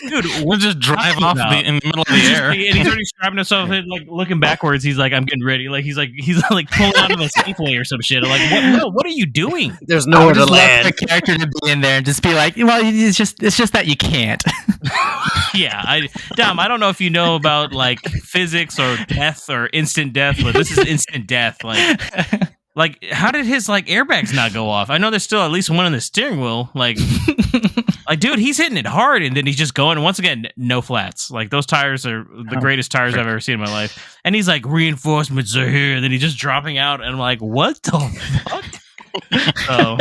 Dude, we'll just drive off in the middle of the air. And he's already strapping himself in, like looking backwards. He's like, I'm getting ready. Like he's like pulling out of a Safeway or some shit. I'm like, what are you doing? There's nowhere to land. The character to be in there and just be like, well, it's just that you can't. Yeah, Dom, I don't know if you know about like physics or death or instant death, but this is instant death. Like how did his like airbags not go off? I know there's still at least one on the steering wheel. Like, dude, he's hitting it hard, and then he's just going. Once again, no flats. Like those tires are the greatest tires I've ever seen in my life. And he's like, reinforcements are here. And then he's just dropping out, and I'm like, what the fuck? So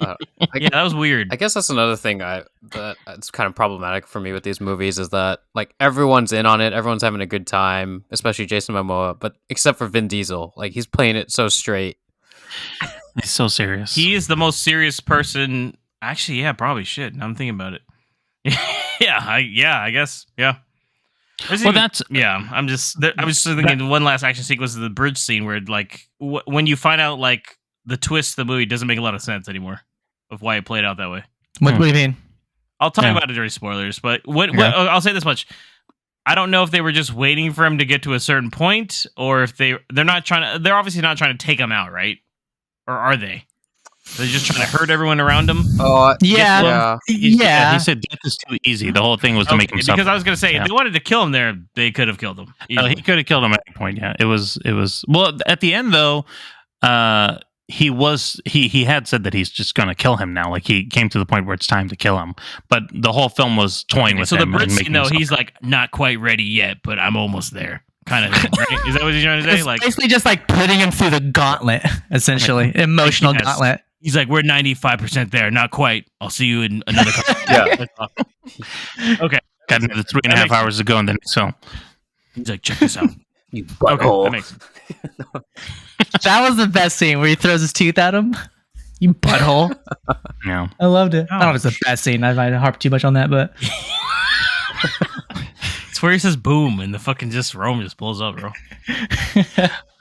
Uh, yeah, that was weird. I guess that's another thing that's kind of problematic for me with these movies is that like everyone's in on it, everyone's having a good time, especially Jason Momoa, but except for Vin Diesel, like he's playing it so straight. He's so serious. He is the most serious person. Actually, yeah, probably shit. Now I'm thinking about it. I guess. Yeah. I'm just. I was just thinking one last action sequence of the bridge scene where, like, when you find out, like, the twist of the movie doesn't make a lot of sense anymore of why it played out that way. What do you mean? I'll talk about it during spoilers, but I'll say this much: I don't know if they were just waiting for him to get to a certain point, or if they're not trying to. They're obviously not trying to take him out, right? Or are they? They're just trying to hurt everyone around him. Oh, yeah. He said death is too easy. The whole thing was to make him suffer. Because I was going to say, if they wanted to kill him there, they could have killed him. He could have killed him at any point. Yeah, it was. Well, at the end though, he had said that he's just going to kill him now. Like he came to the point where it's time to kill him. But the whole film was toying with him. So the Brits, he's like not quite ready yet, but I'm almost there. Kind of thing, right? Is that what he's trying to say? It's like basically just like putting him through the gauntlet, essentially, emotional gauntlet. He's like, we're 95% there, not quite. I'll see you in another couple. Yeah. Okay. Got another 3.5 hours to go in the next film. He's like, check this out. You butthole. That makes sense. That was the best scene where he throws his tooth at him. You butthole. Yeah. I loved it. I don't know if it's the best scene. I might harp too much on that, but it's where he says boom and the fucking Rome just blows up, bro.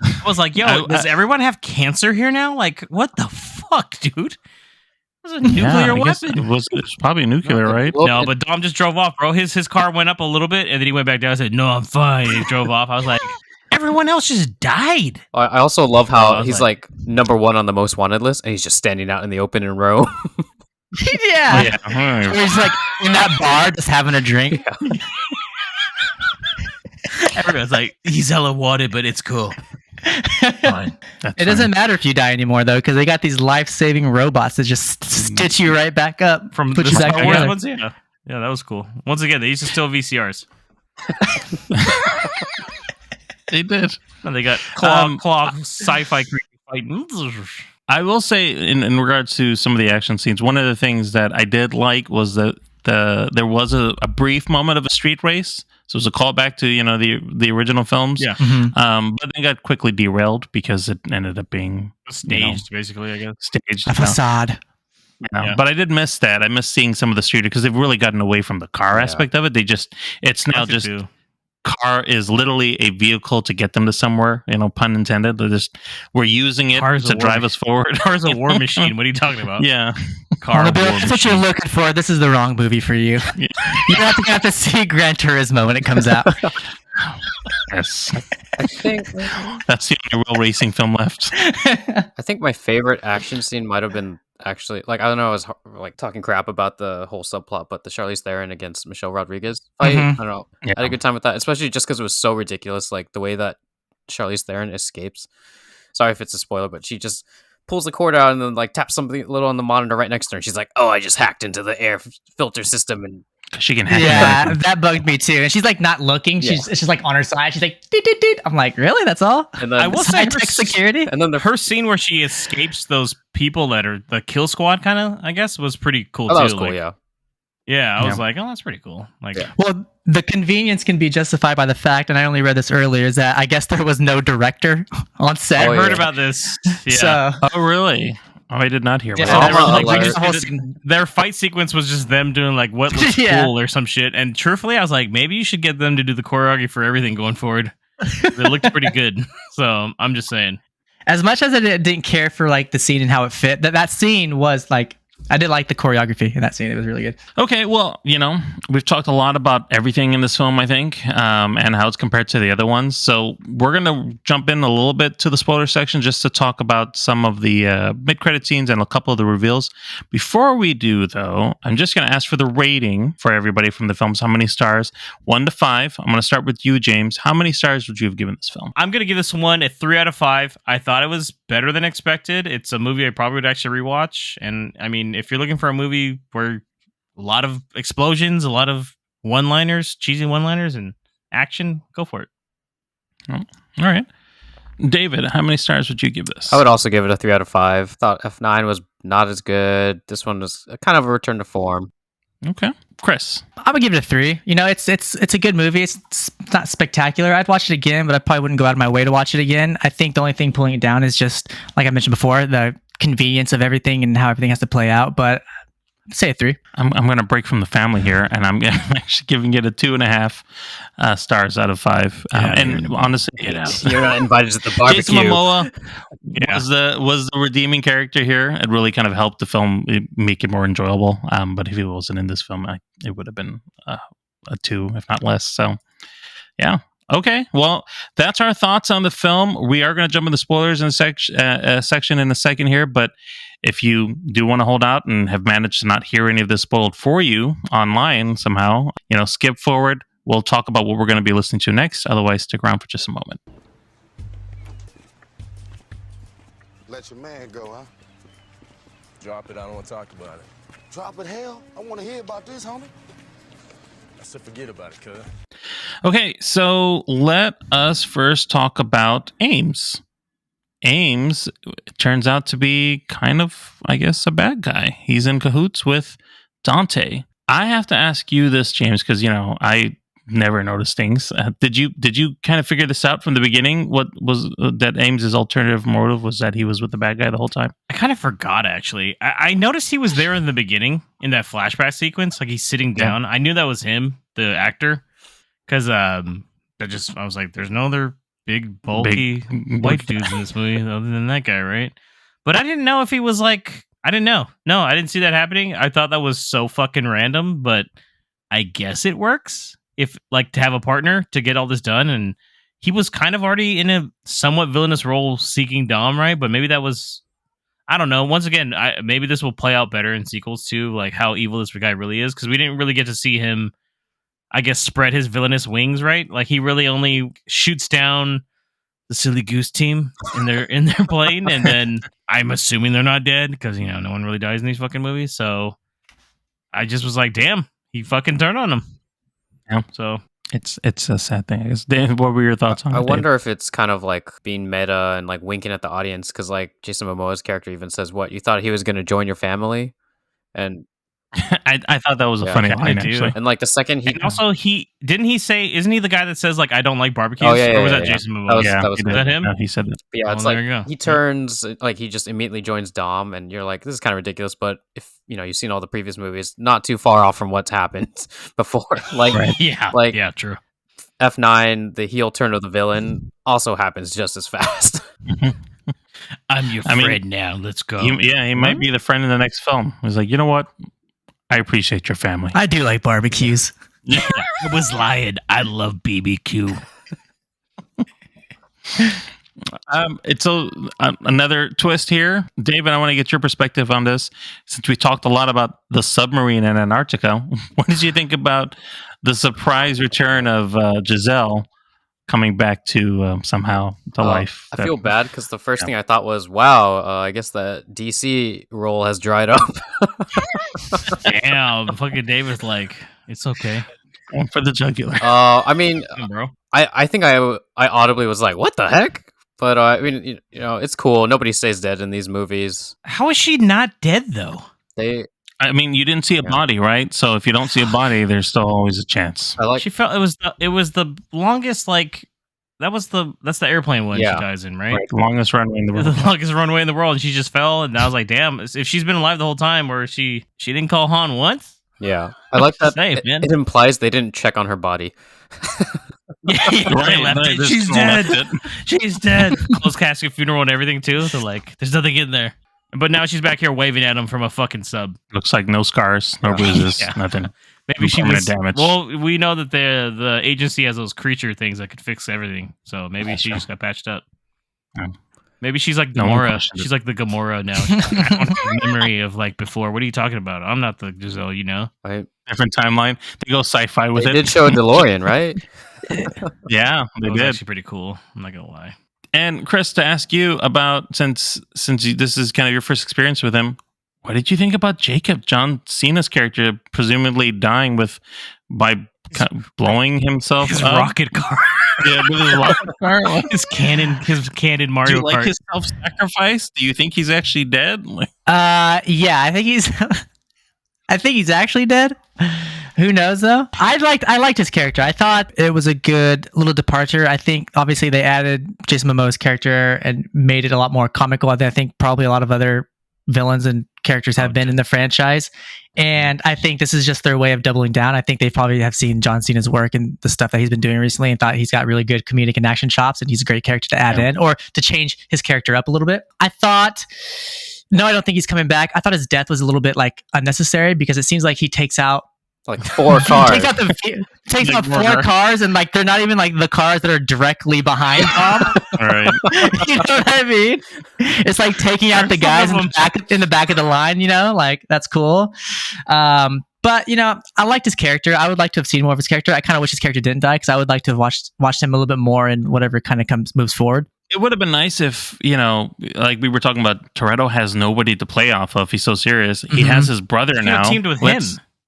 I was like, yo, does everyone have cancer here now? Like, what the fuck, dude? It was a nuclear weapon. It was probably nuclear, right? No, but Dom just drove off, bro. His car went up a little bit, and then he went back down and said, no, I'm fine. And he drove off. I was like, everyone else just died. I also love how he's like number one on the most wanted list, and he's just standing out in the open in Rome. Yeah. Or he's like in that bar just having a drink. Yeah. Everyone's like, he's hella wanted, but it's cool. It doesn't matter if you die anymore, though, because they got these life-saving robots that just stitch you right back up from put the you back Star Wars together. ones. Yeah, that was cool. Once again, they used to steal VCRs. They did. And they got claw sci-fi fighting. I will say, in regards to some of the action scenes, one of the things that I did like was that there was a brief moment of a street race. So it was a callback to the original films. Yeah. Mm-hmm. But they got quickly derailed because it ended up being staged, basically, I guess. Staged. A facade. Yeah. But I did miss that. I missed seeing some of the street because they've really gotten away from the car aspect of it. It's now just car is literally a vehicle to get them to somewhere, pun intended. We're using it to drive us forward. Car's a war machine. What are you talking about? Yeah. Car that's what you're looking for. This is the wrong movie for you. Yeah. You have to see Gran Turismo when it comes out. Yes. I think that's the only real racing film left. I think my favorite action scene might have been actually, like, I don't know, I was like talking crap about the whole subplot, but the Charlize Theron against Michelle Rodriguez fight, I don't know. Yeah. I had a good time with that, especially just because it was so ridiculous, like the way that Charlize Theron escapes. Sorry if it's a spoiler, but she just pulls the cord out and then like taps something little on the monitor right next to her. And she's like, "Oh, I just hacked into the air filter system," and she can hack. Yeah, that bugged me too. And she's like not looking. She's like on her side. She's like, doot, doot, doot. I'm like, really? That's all? And then I will say tech security. And then her scene where she escapes those people that are the kill squad, kind of, I guess, was pretty cool too. That was cool, like, yeah. Yeah, I was like, oh, that's pretty cool. Like, well, the convenience can be justified by the fact, and I only read this earlier, is that I guess there was no director on set. I heard about this. Yeah. Oh, really? Oh, I did not hear about that. Their fight sequence was just them doing like what looks cool or some shit. And truthfully, I was like, maybe you should get them to do the choreography for everything going forward. It looked pretty good. So I'm just saying. As much as I didn't care for like the scene and how it fit, that scene was like, I did like the choreography in that scene. It was really good. Okay, well, we've talked a lot about everything in this film, I think, and how it's compared to the other ones. So we're going to jump in a little bit to the spoiler section just to talk about some of the mid-credit scenes and a couple of the reveals. Before we do, though, I'm just going to ask for the rating for everybody from the films. How many stars? 1 to 5. I'm going to start with you, James. How many stars would you have given this film? I'm going to give this one a 3 out of 5. I thought it was better than expected. It's a movie I probably would actually rewatch. And I mean, if you're looking for a movie where a lot of explosions, a lot of one-liners, cheesy one-liners, and action, go for it. Oh, all right. David, how many stars would you give this? I would also give it a 3 out of 5. Thought F9 was not as good. This one was kind of a return to form. Okay. Chris. I'm gonna give it a 3. You know, it's a good movie. It's not spectacular. I'd watch it again, but I probably wouldn't go out of my way to watch it again. I think the only thing pulling it down is just, like I mentioned before, the convenience of everything and how everything has to play out. But I'd say a 3. I'm going to break from the family here, and I'm actually giving it a 2.5 stars out of 5. And honestly, You're not invited to the barbecue. Jason Momoa was the redeeming character here. It really kind of helped the film make it more enjoyable. But if he wasn't in this film, it would have been a 2, if not less. So, yeah. Okay, well, that's our thoughts on the film. We are going to jump into spoilers in a section in a second here, but if you do want to hold out and have managed to not hear any of this spoiled for you online somehow, skip forward. We'll talk about what we're going to be listening to next. Otherwise, stick around for just a moment. Let your man go, huh? Drop it, I don't want to talk about it. Drop it, hell. I want to hear about this, homie. I said forget about it, cuz. Okay, so let us first talk about Ames. Ames turns out to be kind of, I guess, a bad guy. He's in cahoots with Dante. I have to ask you this, James, because, I never noticed things. Did you kind of figure this out from the beginning? What was that Ames's alternative motive was that he was with the bad guy the whole time? I kind of forgot, actually. I noticed he was there in the beginning in that flashback sequence, like he's sitting down. I knew that was him, the actor, because I was like, there's no other big, bulky white dudes in this movie other than that guy, right? But I didn't know if he was like, I didn't know. No, I didn't see that happening. I thought that was so fucking random, but I guess it works. If, like, to have a partner to get all this done, and he was kind of already in a somewhat villainous role seeking Dom, right? But maybe that was, I don't know. Once again, maybe this will play out better in sequels too, like how evil this guy really is, because we didn't really get to see him, I guess, spread his villainous wings, right? Like, he really only shoots down the Silly Goose team in their plane, and then I'm assuming they're not dead because no one really dies in these fucking movies. So I just was like, damn, he fucking turned on them. Yeah. So it's a sad thing, I guess. Dave, what were your thoughts on it? I wonder if it's kind of like being meta and like winking at the audience, because like Jason Momoa's character even says, "What, you thought he was going to join your family?" And I thought that was a funny line, actually. And like the second and also isn't he the guy that says like, I don't like barbecues? Oh, yeah, or was yeah, that yeah. Jason Momoa? Was that him? He said it. But yeah, it's there you go. like he turns, like he just immediately joins Dom, and you're like, this is kind of ridiculous. But if you've seen all the previous movies, not too far off from what's happened before. Like, yeah, true. F9, the heel turn of the villain, also happens just as fast. I'm your friend now. Let's go. He might be the friend in the next film. He's like, you know what? I appreciate your family. I do like barbecues. Yeah, I was lying. I love BBQ. It's another twist here. David, I want to get your perspective on this. Since we talked a lot about the submarine in Antarctica, what did you think about the surprise return of Giselle coming back to somehow to life? I feel bad because the first thing I thought was, wow, I guess the DC role has dried up. Damn, fucking David's like, it's okay. One for the jugular. I mean, bro. I think I audibly was like, what the heck? But I mean, it's cool. Nobody stays dead in these movies. How is she not dead though? I mean, you didn't see a body, right? So if you don't see a body, there's still always a chance. She felt it was the longest, like that's the airplane one she dies in, right? The longest runway in the world. The longest runway in the world, and she just fell. And I was like, damn, if she's been alive the whole time, or she didn't call Han once. Yeah, I like that. Safe, man. It implies they didn't check on her body. Right, she's dead. She's dead. Closed casket funeral and everything too. They're like, there's nothing in there. But now she's back here waving at him from a fucking sub. Looks like no scars, no bruises, nothing. Maybe she was damage. Well, we know that the agency has those creature things that could fix everything. So maybe she just got patched up. Yeah. Maybe she's like Gamora. She's like the Gamora now. I don't have memory of like before. What are you talking about? I'm not the Giselle, Different timeline. They go sci-fi with it. They did show a DeLorean, right? Yeah, they did. Actually pretty cool. I'm not gonna lie. And Chris, to ask you about, since this is kind of your first experience with him, what did you think about Jacob, John Cena's character, presumably dying by blowing himself his up? rocket car? Yeah, with his rocket car. his cannon Mario Do you like Kart. his self-sacrifice? Do you think he's actually dead? Like, Yeah, I think he's I think he's actually dead. Who knows though? I liked his character. I thought it was a good little departure. I think obviously they added Jason Momoa's character and made it a lot more comical than I think probably a lot of other villains and characters have been in the franchise. And I think this is just their way of doubling down. I think they probably have seen John Cena's work and the stuff that he's been doing recently and thought he's got really good comedic and action chops and he's a great character to add in or to change his character up a little bit. No, I don't think he's coming back. I thought his death was a little bit like unnecessary because it seems like he takes out Like 4 cars. takes out 4 cars and like they're not even like the cars that are directly behind Tom. all right. You know what I mean? It's like taking out the guys in the back of the line, you know, like that's cool. But you know, I liked his character. I would like to have seen more of his character. I kind of wish his character didn't die because I would like to have watched him a little bit more in whatever kind of moves forward. It would have been nice if, you know, like we were talking about, Toretto has nobody to play off of. He's so serious. He has his brother now. Teamed with him.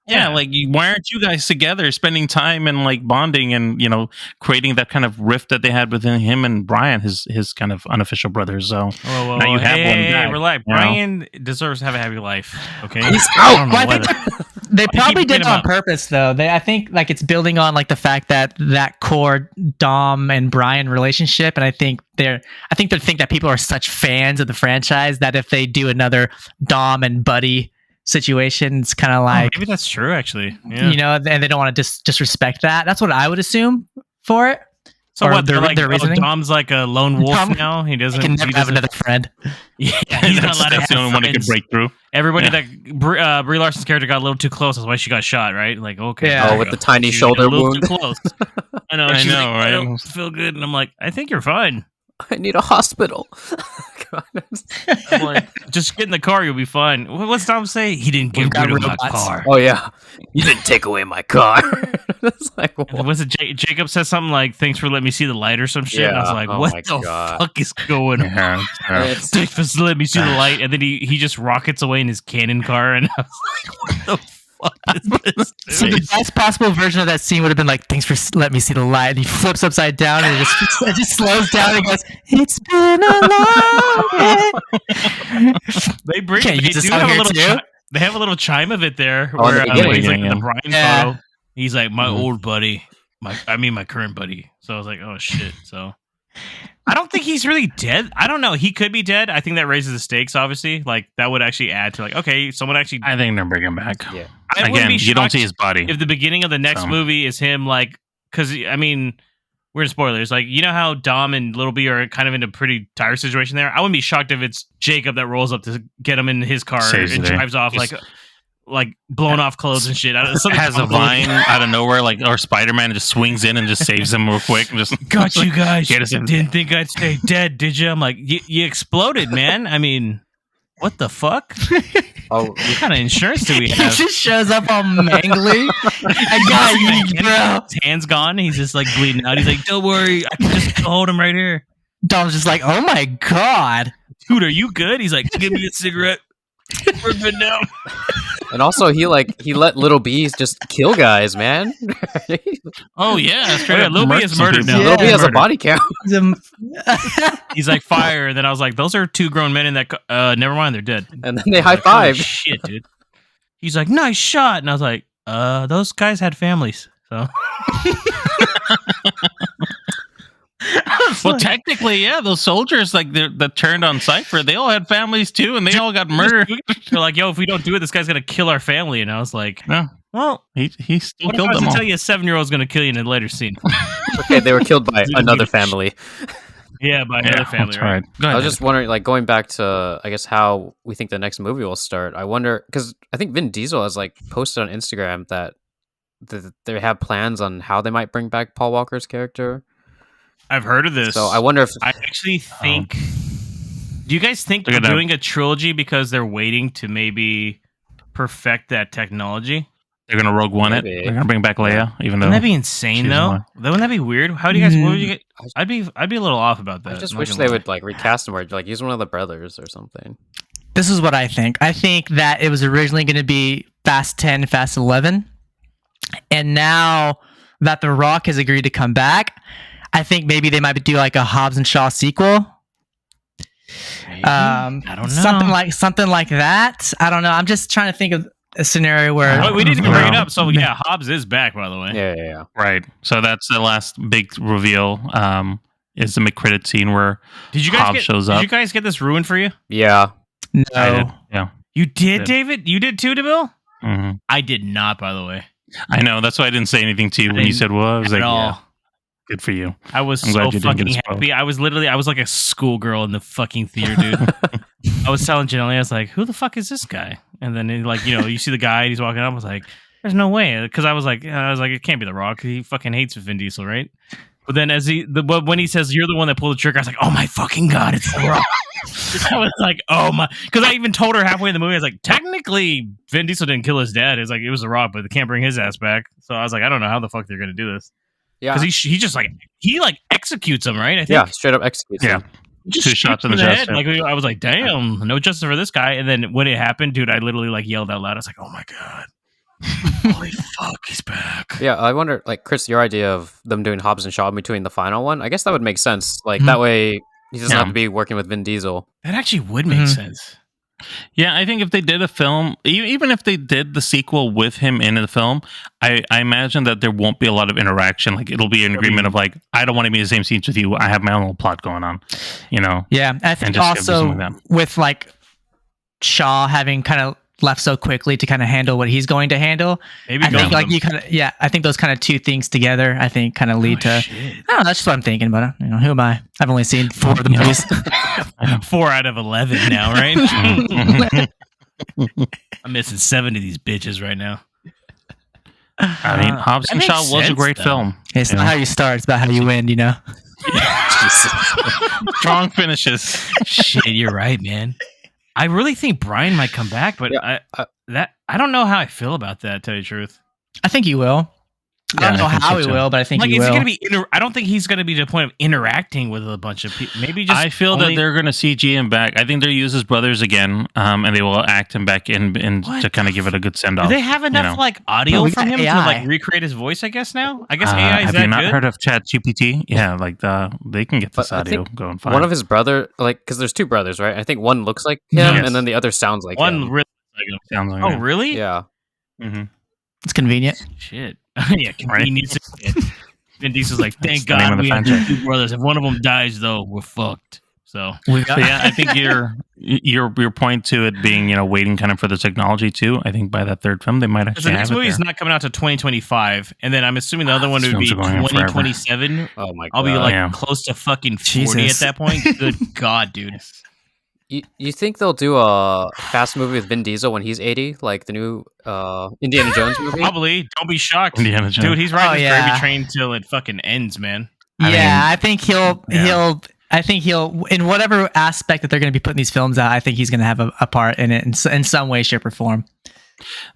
Yeah, like why aren't you guys together, spending time and like bonding and, you know, creating that kind of rift that they had within him and Brian, his kind of unofficial brother. So now you have one guy. Relax. Brian deserves to have a happy life. Okay, He's out. Well, I think they probably did it on purpose, though. I think like it's building on like the fact that core Dom and Brian relationship, and I think they think that people are such fans of the franchise that if they do another Dom and Buddy situation, it's kind of like maybe that's true actually. Yeah. You know, and they don't want to disrespect that. That's what I would assume for it. So or what? They're like, reasoning. Dom's like a lone wolf Dom, now. He doesn't. He can never have another friend. Yeah, he's not allowed to have the only one who can friends. break through. Everybody that Brie Larson's character got a little too close. That's why she got shot. Right? Like okay. Yeah. Oh, with the tiny She shoulder got a little wound. Too close. I know. I She's know, like, right? I don't feel good, and I'm like, I think you're fine. I need a hospital. I'm like, just get in the car, you'll be fine. What's Dom say? He didn't get rid of my car. Oh yeah, you didn't take away my car. It's like, what? Was it Jacob said something like, "Thanks for letting me see the light" or some shit? And I was Yeah. like, Oh "What my the God. fuck is going on?" Yeah. It's- Thanks for letting me see the light, and then he just rockets away in his cannon car, and I was like, "What the fuck is this?" So the best possible version of that scene would have been like, "Thanks for letting me see the light." And he flips upside down and it just slows down and goes, "It's been a long day." They bring. Can't you They use this do song have a here little. too? They have a little chime of it there, Oh, in the where beginning. he's like Yeah. the Brian Yeah. photo. He's like my old buddy. My current buddy. So I was like, oh shit. So I don't think he's really dead. I don't know. He could be dead. I think that raises the stakes. Obviously, like that would actually add to like, okay, someone actually. I think they're bringing him back. Yeah. I wouldn't Again, be you don't shocked see his body. if the beginning of the next So. movie is him, like, because I mean, we're in spoilers. Like, you know how Dom and Little B are kind of in a pretty dire situation there. I wouldn't be shocked if it's Jacob that rolls up to get him in his car Saves and the day. drives off Just- like blown off clothes and shit. Something Has a comical. vine out of nowhere, like, or Spider-Man just swings in and just saves him real quick and just Got you guys. Get us in. Didn't think I'd stay dead, did you? I'm like, you exploded, man. I mean, what the fuck? Oh, What kind of insurance do we He have? just shows up all mangly. I got you, bro. His hand's gone. He's just like bleeding out. He's like, don't worry, I can just hold him right here. Dom's just like, oh my god. Dude, are you good? He's like, give me a cigarette. We're good now. and also he let little bees just kill guys, man. oh yeah, straight Yeah, up Lil B murked is some murdered people. now. Little bee has a Murder. body count. He's a- He's like, fire. And then I was like, those are 2 grown men in that. Never mind, they're dead. And then they high Like, holy five. shit, dude. He's like, nice shot. And I was like, those guys had families. So. Well, technically, yeah, those soldiers like that turned on Cypher, they all had families too, and they all got murdered. They're like, yo, if we don't do it, this guy's gonna kill our family. And I was like, No, well, he still what if I killed was them to all. tell you a 7-year-old's gonna kill you in a later scene? Okay, they were killed by another family. Yeah, by another family, that's right? right. Go I ahead. was just wondering, like, going back to, I guess, how we think the next movie will start. I wonder, because I think Vin Diesel has, like, posted on Instagram that they have plans on how they might bring back Paul Walker's character. I've heard of this. So I wonder if I actually think. Do you guys think Look they're at that. doing a trilogy because they're waiting to maybe perfect that technology? They're gonna Rogue One it. Maybe. They're gonna bring back Leia, even though Wouldn't that be insane she's though? alive. Wouldn't that be weird? How do you guys? What would you get? I'd be a little off about that. I just not wish gonna they lie. would, like, recast him or, like, use one of the brothers or something. This is what I think. I think that it was originally going to be Fast 10, Fast 11. And now that The Rock has agreed to come back, I think maybe they might do like a Hobbs and Shaw sequel. Maybe. I don't know. Something like that. I don't know. I'm just trying to think of a scenario where Oh, we didn't even bring it up. So yeah, Hobbs is back, by the way. Yeah. Right. So that's the last big reveal. Is the mid-credit scene where Hobbs shows up. Did you guys get this ruined for you? Yeah. no. I did. Yeah. You did, David? You did too, Nabil? hmm I did not, by the way. I know. That's why I didn't say anything to you when you said, "Well," I was like, At all. "Yeah, good for you." I was I'm so glad you didn't get fucking spoiled. happy. I was like a schoolgirl in the fucking theater, dude. I was telling Janelle, I was like, who the fuck is this guy? And then you see the guy, he's walking up, I was like, there's no way. Because I was like, it can't be The Rock. He fucking hates Vin Diesel, right? But then when he says, you're the one that pulled the trigger, I was like, oh my fucking God, it's The Rock. I was like, oh my. Because I even told her halfway in the movie, I was like, technically, Vin Diesel didn't kill his dad. It's like, it was The Rock, but they can't bring his ass back. So I was like, I don't know how the fuck they're going to do this. Yeah. Because he just he executes him, right? I think. Yeah, straight up executes him. Just 2 shots in the head. chest. Like I was like, damn, no justice for this guy. And then when it happened, dude, I literally yelled out loud. I was like, oh my God. Holy fuck, he's back. Yeah, I wonder, Chris, your idea of them doing Hobbs and Shaw in between the final one, I guess that would make sense. That way he doesn't have to be working with Vin Diesel. That actually would make sense. Yeah, I think if they did a film, even if they did the sequel with him in the film, I imagine that there won't be a lot of interaction. Like it'll be an agreement of I don't want to be in the same scenes with you. I have my own little plot going on. Yeah, I think also with Shaw having kind of left so quickly to kind of handle what he's going to handle. Maybe I think I think those kind of two things together, I think kind of lead to. Shit. I don't know. That's just what I'm thinking about it. Who am I? I've only seen 4 of the movies. 4 out of 11 now, right? I'm missing 7 of these bitches right now. I mean, Hobbs and Shaw was a great film. It's not how you start; it's about how you win. Strong finishes. Shit, you're right, man. I really think Brian might come back, but I don't know how I feel about that. To tell you the truth, I think he will. I don't know how he will, but I think he will. Is he gonna be? I don't think he's going to be to the point of interacting with a bunch of people. Maybe just. I feel that they're going to CG him back. I think they'll use his brothers again, and they will act him back in to kind of give it a good send off. Do they have enough audio from him to recreate his voice? I guess now. I guess AI is have that you not good? heard of ChatGPT? Yeah, they can get this audio going fine. One of his brother, because there's 2 brothers, right? I think one looks like him, and then the other sounds like one him. really sounds like Oh, him. really? Yeah. Mm-hmm. It's convenient. Shit. Yeah, convenience. Vin Diesel's like, thank the name God of the we have franchise. 2 brothers. If one of them dies, though, we're fucked. So yeah, I think your point to it being waiting kind of for the technology too. I think by that 3rd film they might actually. The next have movie it is not coming out to 2025, and then I'm assuming the other one would be films are going on forever. 2027. Oh my God. I'll be close to fucking 40 Jesus. at that point. Good God, dude. You think they'll do a Fast movie with Vin Diesel when he's 80, like the new Indiana Jones movie? Probably. Don't be shocked, Indiana Jones. dude. He's riding this yeah. gravy train till it fucking ends, man. I think he'll in whatever aspect that they're going to be putting these films out. I think he's going to have a part in it in some way, shape, or form.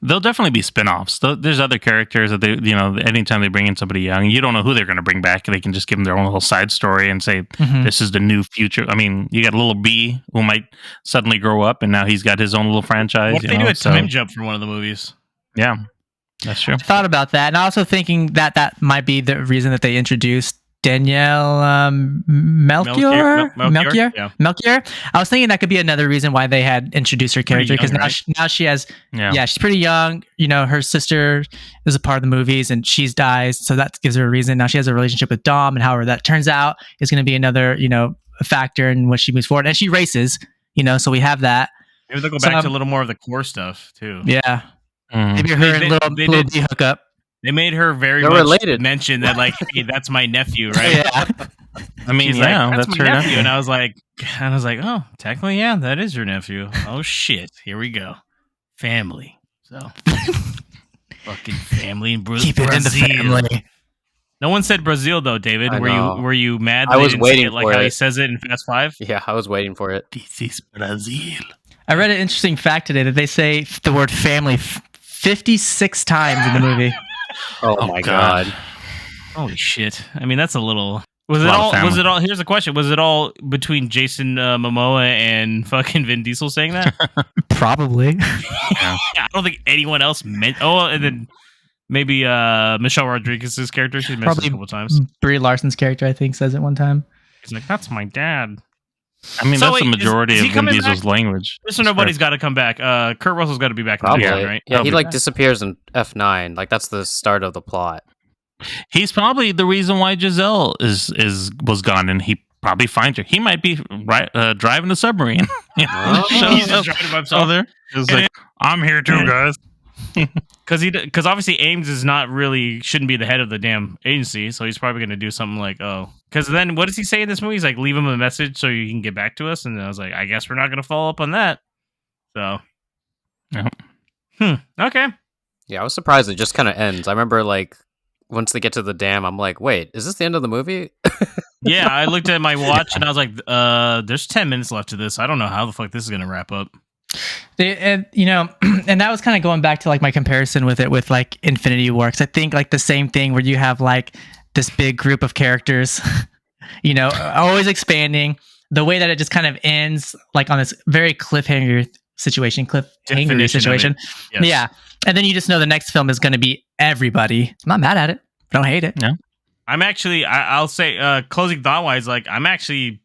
There'll definitely be spin-offs. There's other characters that they, anytime they bring in somebody young, you don't know who they're going to bring back. They can just give them their own little side story and say, this is the new future. I mean, you got a little B who might suddenly grow up and now he's got his own little franchise. What if they do a time jump for one of the movies? Yeah, that's true. I thought about that, and also thinking that might be the reason that they introduced Danielle Melchior. Yeah. Melchior. I was thinking that could be another reason why they had introduced her character, because now she has, she's pretty young. Her sister is a part of the movies, and she's dies, so that gives her a reason. Now she has a relationship with Dom, and however that turns out is going to be another, a factor in what she moves forward. And she races, so we have that. Maybe they'll go back to a little more of the core stuff too. Yeah, maybe her and little B hookup. They made her very much related. Mention that, hey, that's my nephew, right? Yeah. I mean, she's that's my nephew. And I was like, oh, technically, yeah, that is your nephew. Oh shit, here we go, family. So, fucking family in Brazil. Keep it in the family. No one said Brazil though, David. Were you mad? That I was waiting for it. How he says it in Fast 5. Yeah, I was waiting for it. This is Brazil. I read an interesting fact today that they say the word family 56 times in the movie. Oh my God. Holy shit. I mean, that's a little... Was it all... Here's the question. Was it all between Jason Momoa and fucking Vin Diesel saying that? Probably. I don't think anyone else meant... Oh, and then Maybe Michelle Rodriguez's character. She mentioned Probably it a couple times. Brie Larson's character, I think, says it one time. He's like, "That's my dad." I mean, So that's the wait, majority is he of Vin coming Diesel's back? language. So nobody's got to come back. Kurt Russell's got to be back in the Probably. game, right? Yeah, he He'll be like back. disappears in F9. Like that's the start of the plot. He's probably the reason why Giselle was gone, and he probably finds her. He might be driving the submarine. Oh. He's just driving by himself. there. It's like, I'm here too, guys. Because obviously Ames is not really shouldn't be the head of the damn agency, so he's probably going to do something like, because then what does he say in this movie? He's like, leave him a message so you can get back to us, and I was like, I guess we're not going to follow up on that. So, okay. Yeah, I was surprised it just kind of ends. I remember like once they get to the dam, I'm like, wait, is this the end of the movie? Yeah, I looked at my watch and I was like, there's 10 minutes left to this. I don't know how the fuck this is going to wrap up. And and that was kind of going back to like my comparison with it with like Infinity War, because I think like the same thing where you have like this big group of characters, always expanding. The way that it just kind of ends like on this very situation. Yes. Yeah, and then you just know the next film is going to be everybody. I'm not mad at it. Don't hate it. Yeah. I'm actually, I'll say, closing thought wise, like I'm actually,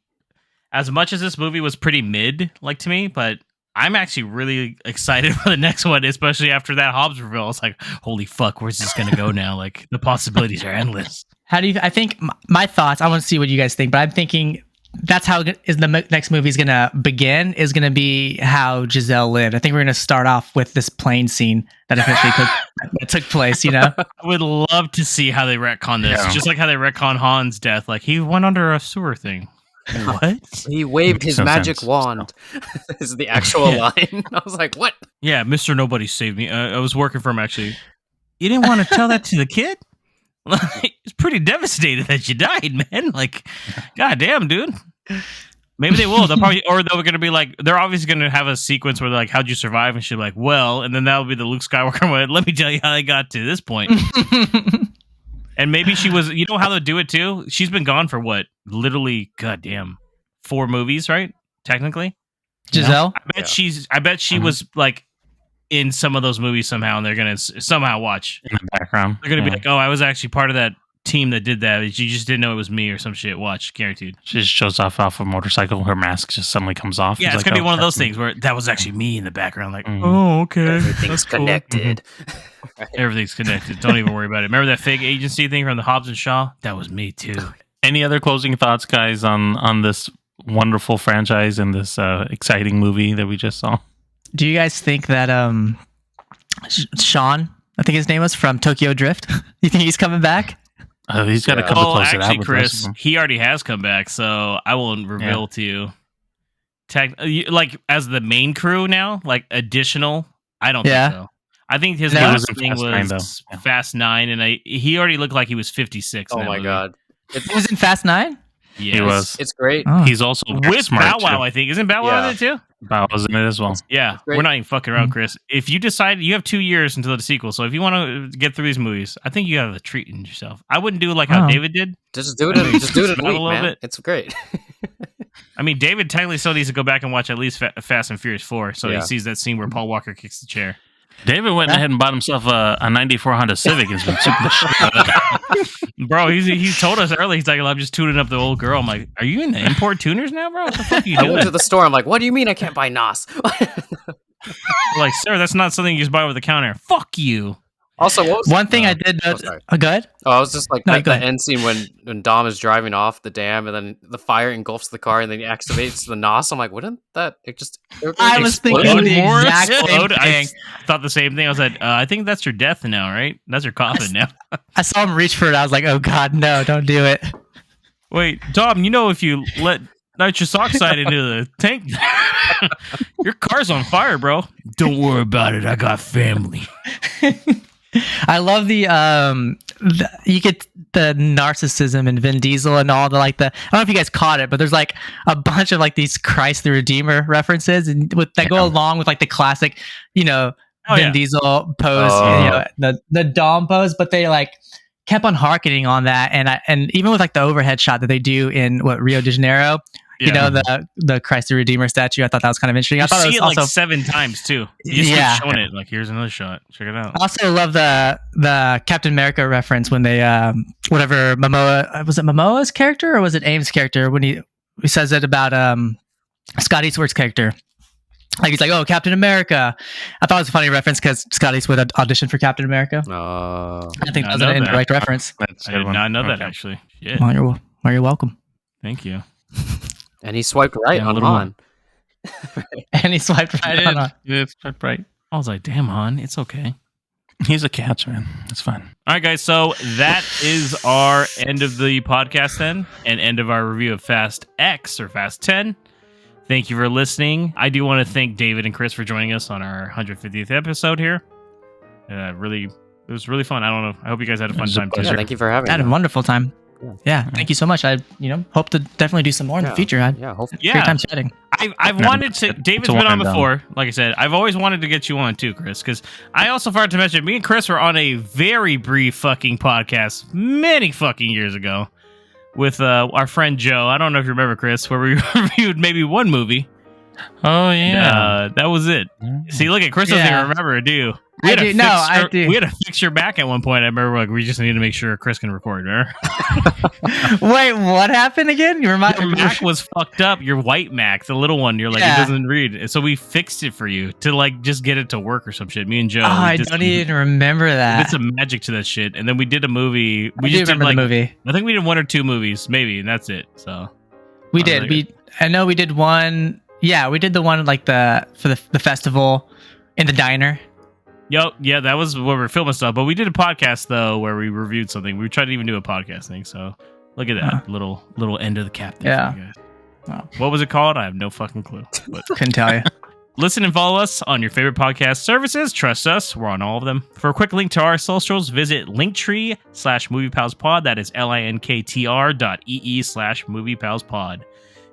as much as this movie was pretty mid, like to me, but I'm actually really excited for the next one, especially after that Hobbs reveal. It's like, holy fuck, where's this gonna go now? Like the possibilities are endless. How do you? I think my thoughts. I want to see what you guys think, but I'm thinking that's how is the next movie is gonna begin. Is gonna be how Giselle lived. I think we're gonna start off with this plane scene that eventually took place. I would love to see how they retcon this, just like how they retcon Han's death. Like he went under a sewer thing. What? He waved Makes his no magic sense. wand. This is the actual line. I was like, what? Yeah, Mr. Nobody saved me. I was working for him actually. You didn't want to tell that to the kid? Like, it's pretty devastated that you died, man. Like, goddamn, dude. Maybe they will. They're going to be like, they're obviously going to have a sequence where they're like, how'd you survive? And she's like, well, and then that'll be the Luke Skywalker one. Let me tell you how I got to this point. And maybe she was, you know how they do it too? She's been gone for what? Literally, goddamn, 4 movies, right? Technically. Giselle? I bet she was like in some of those movies somehow, and they're going to somehow watch. In the background. They're going to be like, oh, I was actually part of that team that did that. You just didn't know it was me or some shit. Watch, guaranteed. She just shows off a motorcycle. Her mask just suddenly comes off. Yeah, it's like, going to be one of those that's me. things where that was actually me in the background. Like, oh, okay. Everything's That's cool. connected. Everything's connected. Don't even worry about it. Remember that fake agency thing from the Hobbs and Shaw? That was me too. Any other closing thoughts, guys, on this wonderful franchise and this exciting movie that we just saw? Do you guys think that Sean, I think his name was, from Tokyo Drift, you think he's coming back? He's got to come Oh, close to that. actually, with the rest of Chris, them. he already has come back, so I won't reveal to you. Like as the main crew now, like additional. I don't think so. I think his No? last He was in thing Fast 9, was though. Yeah. Fast 9, and he already looked like he was 56. Oh in that my movie. god. He was in Fast 9? Yes. He was. It's great. Oh. He's also very With smart, Bow Wow, too. I think. Isn't Bow Wow Yeah. in it too? Bow was in it as well. Yeah, great. we're not even fucking around, Chris. If you decide you have 2 years until the sequel, so if you want to get through these movies, I think you have a treat in yourself. I wouldn't do it like how Oh. David did. Just do it in a Just week, a little man. bit. It's great. I mean, David technically still needs to go back and watch at least Fast and Furious 4, so he Yeah. sees that scene where Paul Walker kicks the chair. David went ahead and bought himself a 94 Honda Civic. He's been super the shit out of it. Bro, he told us earlier, he's like, I'm just tuning up the old girl. I'm like, are you in the import tuners now, bro? What the fuck are you I went doing? to the store. I'm like, what do you mean I can't buy NOS? We're like, sir, that's not something you just buy over the counter. Fuck you. Also, what was One thing I did note. sorry. Oh, good. Oh, I was just like No, that go the ahead. end scene when Dom is driving off the dam and then the fire engulfs the car and then he activates the NOS. I'm like, wouldn't that I was thinking Explode? the More exact same explode? I thing. thought the same thing. I was like, I think that's your death now, right? That's your coffin now. I saw him reach for it. I was like, oh, God, no, don't do it. Wait, Dom, you know if you let nitrous oxide into the tank, your car's on fire, bro. Don't worry about it. I got family. I love you get the narcissism in Vin Diesel and all the I don't know if you guys caught it, but there's like a bunch of like these Christ the Redeemer references and that go along with like the classic, Vin Diesel pose, the Dom pose, but they like kept on harkening on that, and even with like the overhead shot that they do in Rio de Janeiro, You know, the Christ the Redeemer statue. I thought that was kind of interesting. I thought see it it was like also 7 times too. You just Yeah. keep showing it. Like, here's another shot. Check it out. I also love the Captain America reference when they whatever Momoa, was it Momoa's character or was it Ames' character when he says it about Scott Eastwood's character. Like he's like, "Oh, Captain America." I thought it was a funny reference because Scott Eastwood auditioned for Captain America. I think I that was know an that. indirect reference. That's a I good did one. not know that Okay. actually. Shit. Well, you're welcome. Thank you. And he swiped right Yeah, a on little Han. And he swiped right on. Yeah, it's right. I was like, damn, Han, it's okay. He's a catch, man. It's fine. All right, guys. So that is our end of the podcast then, and end of our review of Fast X or Fast 10. Thank you for listening. I do want to thank David and Chris for joining us on our 150th episode here. It was really fun. I don't know. I hope you guys had a fun time too. Yeah, thank you for having I had a me. wonderful time. Yeah, thank you so much. I hope to definitely do some more in the future. I had Yeah, hopefully. Yeah. great time chatting. I've wanted to. David's a been on one and done. before. Like I said, I've always wanted to get you on too, Chris. Because I also forgot to mention, me and Chris were on a very brief fucking podcast many fucking years ago with our friend Joe. I don't know if you remember, Chris, where we reviewed maybe one movie. Oh yeah. That was it. See, look at Chris doesn't Yeah. even remember it, do you? I do. No, I do. We had to fix your back at one point. I remember, like, we just need to make sure Chris can record. Remember? Wait, what happened again? You remind Your Mac was fucked up. Your white Mac, the little one. You're like, Yeah. it doesn't read. So we fixed it for you to like just get it to work or some shit. Me and Joe. Oh, we I did don't some- even remember we that. did some magic to that shit, and then we did a movie. We I do just did remember like the movie. I think we did 1 or 2 movies, maybe, and that's it. So We Oh, did. really I know we did one. Yeah, we did the one like for the festival in the diner. yeah, that was where we were filming stuff. But we did a podcast though where we reviewed something. We tried to even do a podcast thing. So look at that little end of the cap. There Yeah. for you guys. Wow. What was it called? I have no fucking clue. But Couldn't tell you. listen and follow us on your favorite podcast services. Trust us, we're on all of them. For a quick link to our socials, visit linktree/moviepalspod. That is linktr.ee/moviepalspod.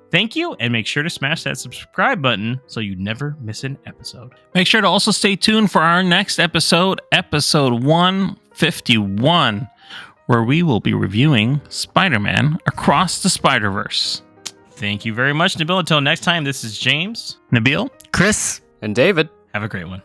Thank you, and make sure to smash that subscribe button so you never miss an episode. Make sure to also stay tuned for our next episode, episode 151, where we will be reviewing Spider-Man Across the Spider-Verse. Thank you very much, Nabil. Until next time, this is James. Nabil? Chris. And David. Have a great one.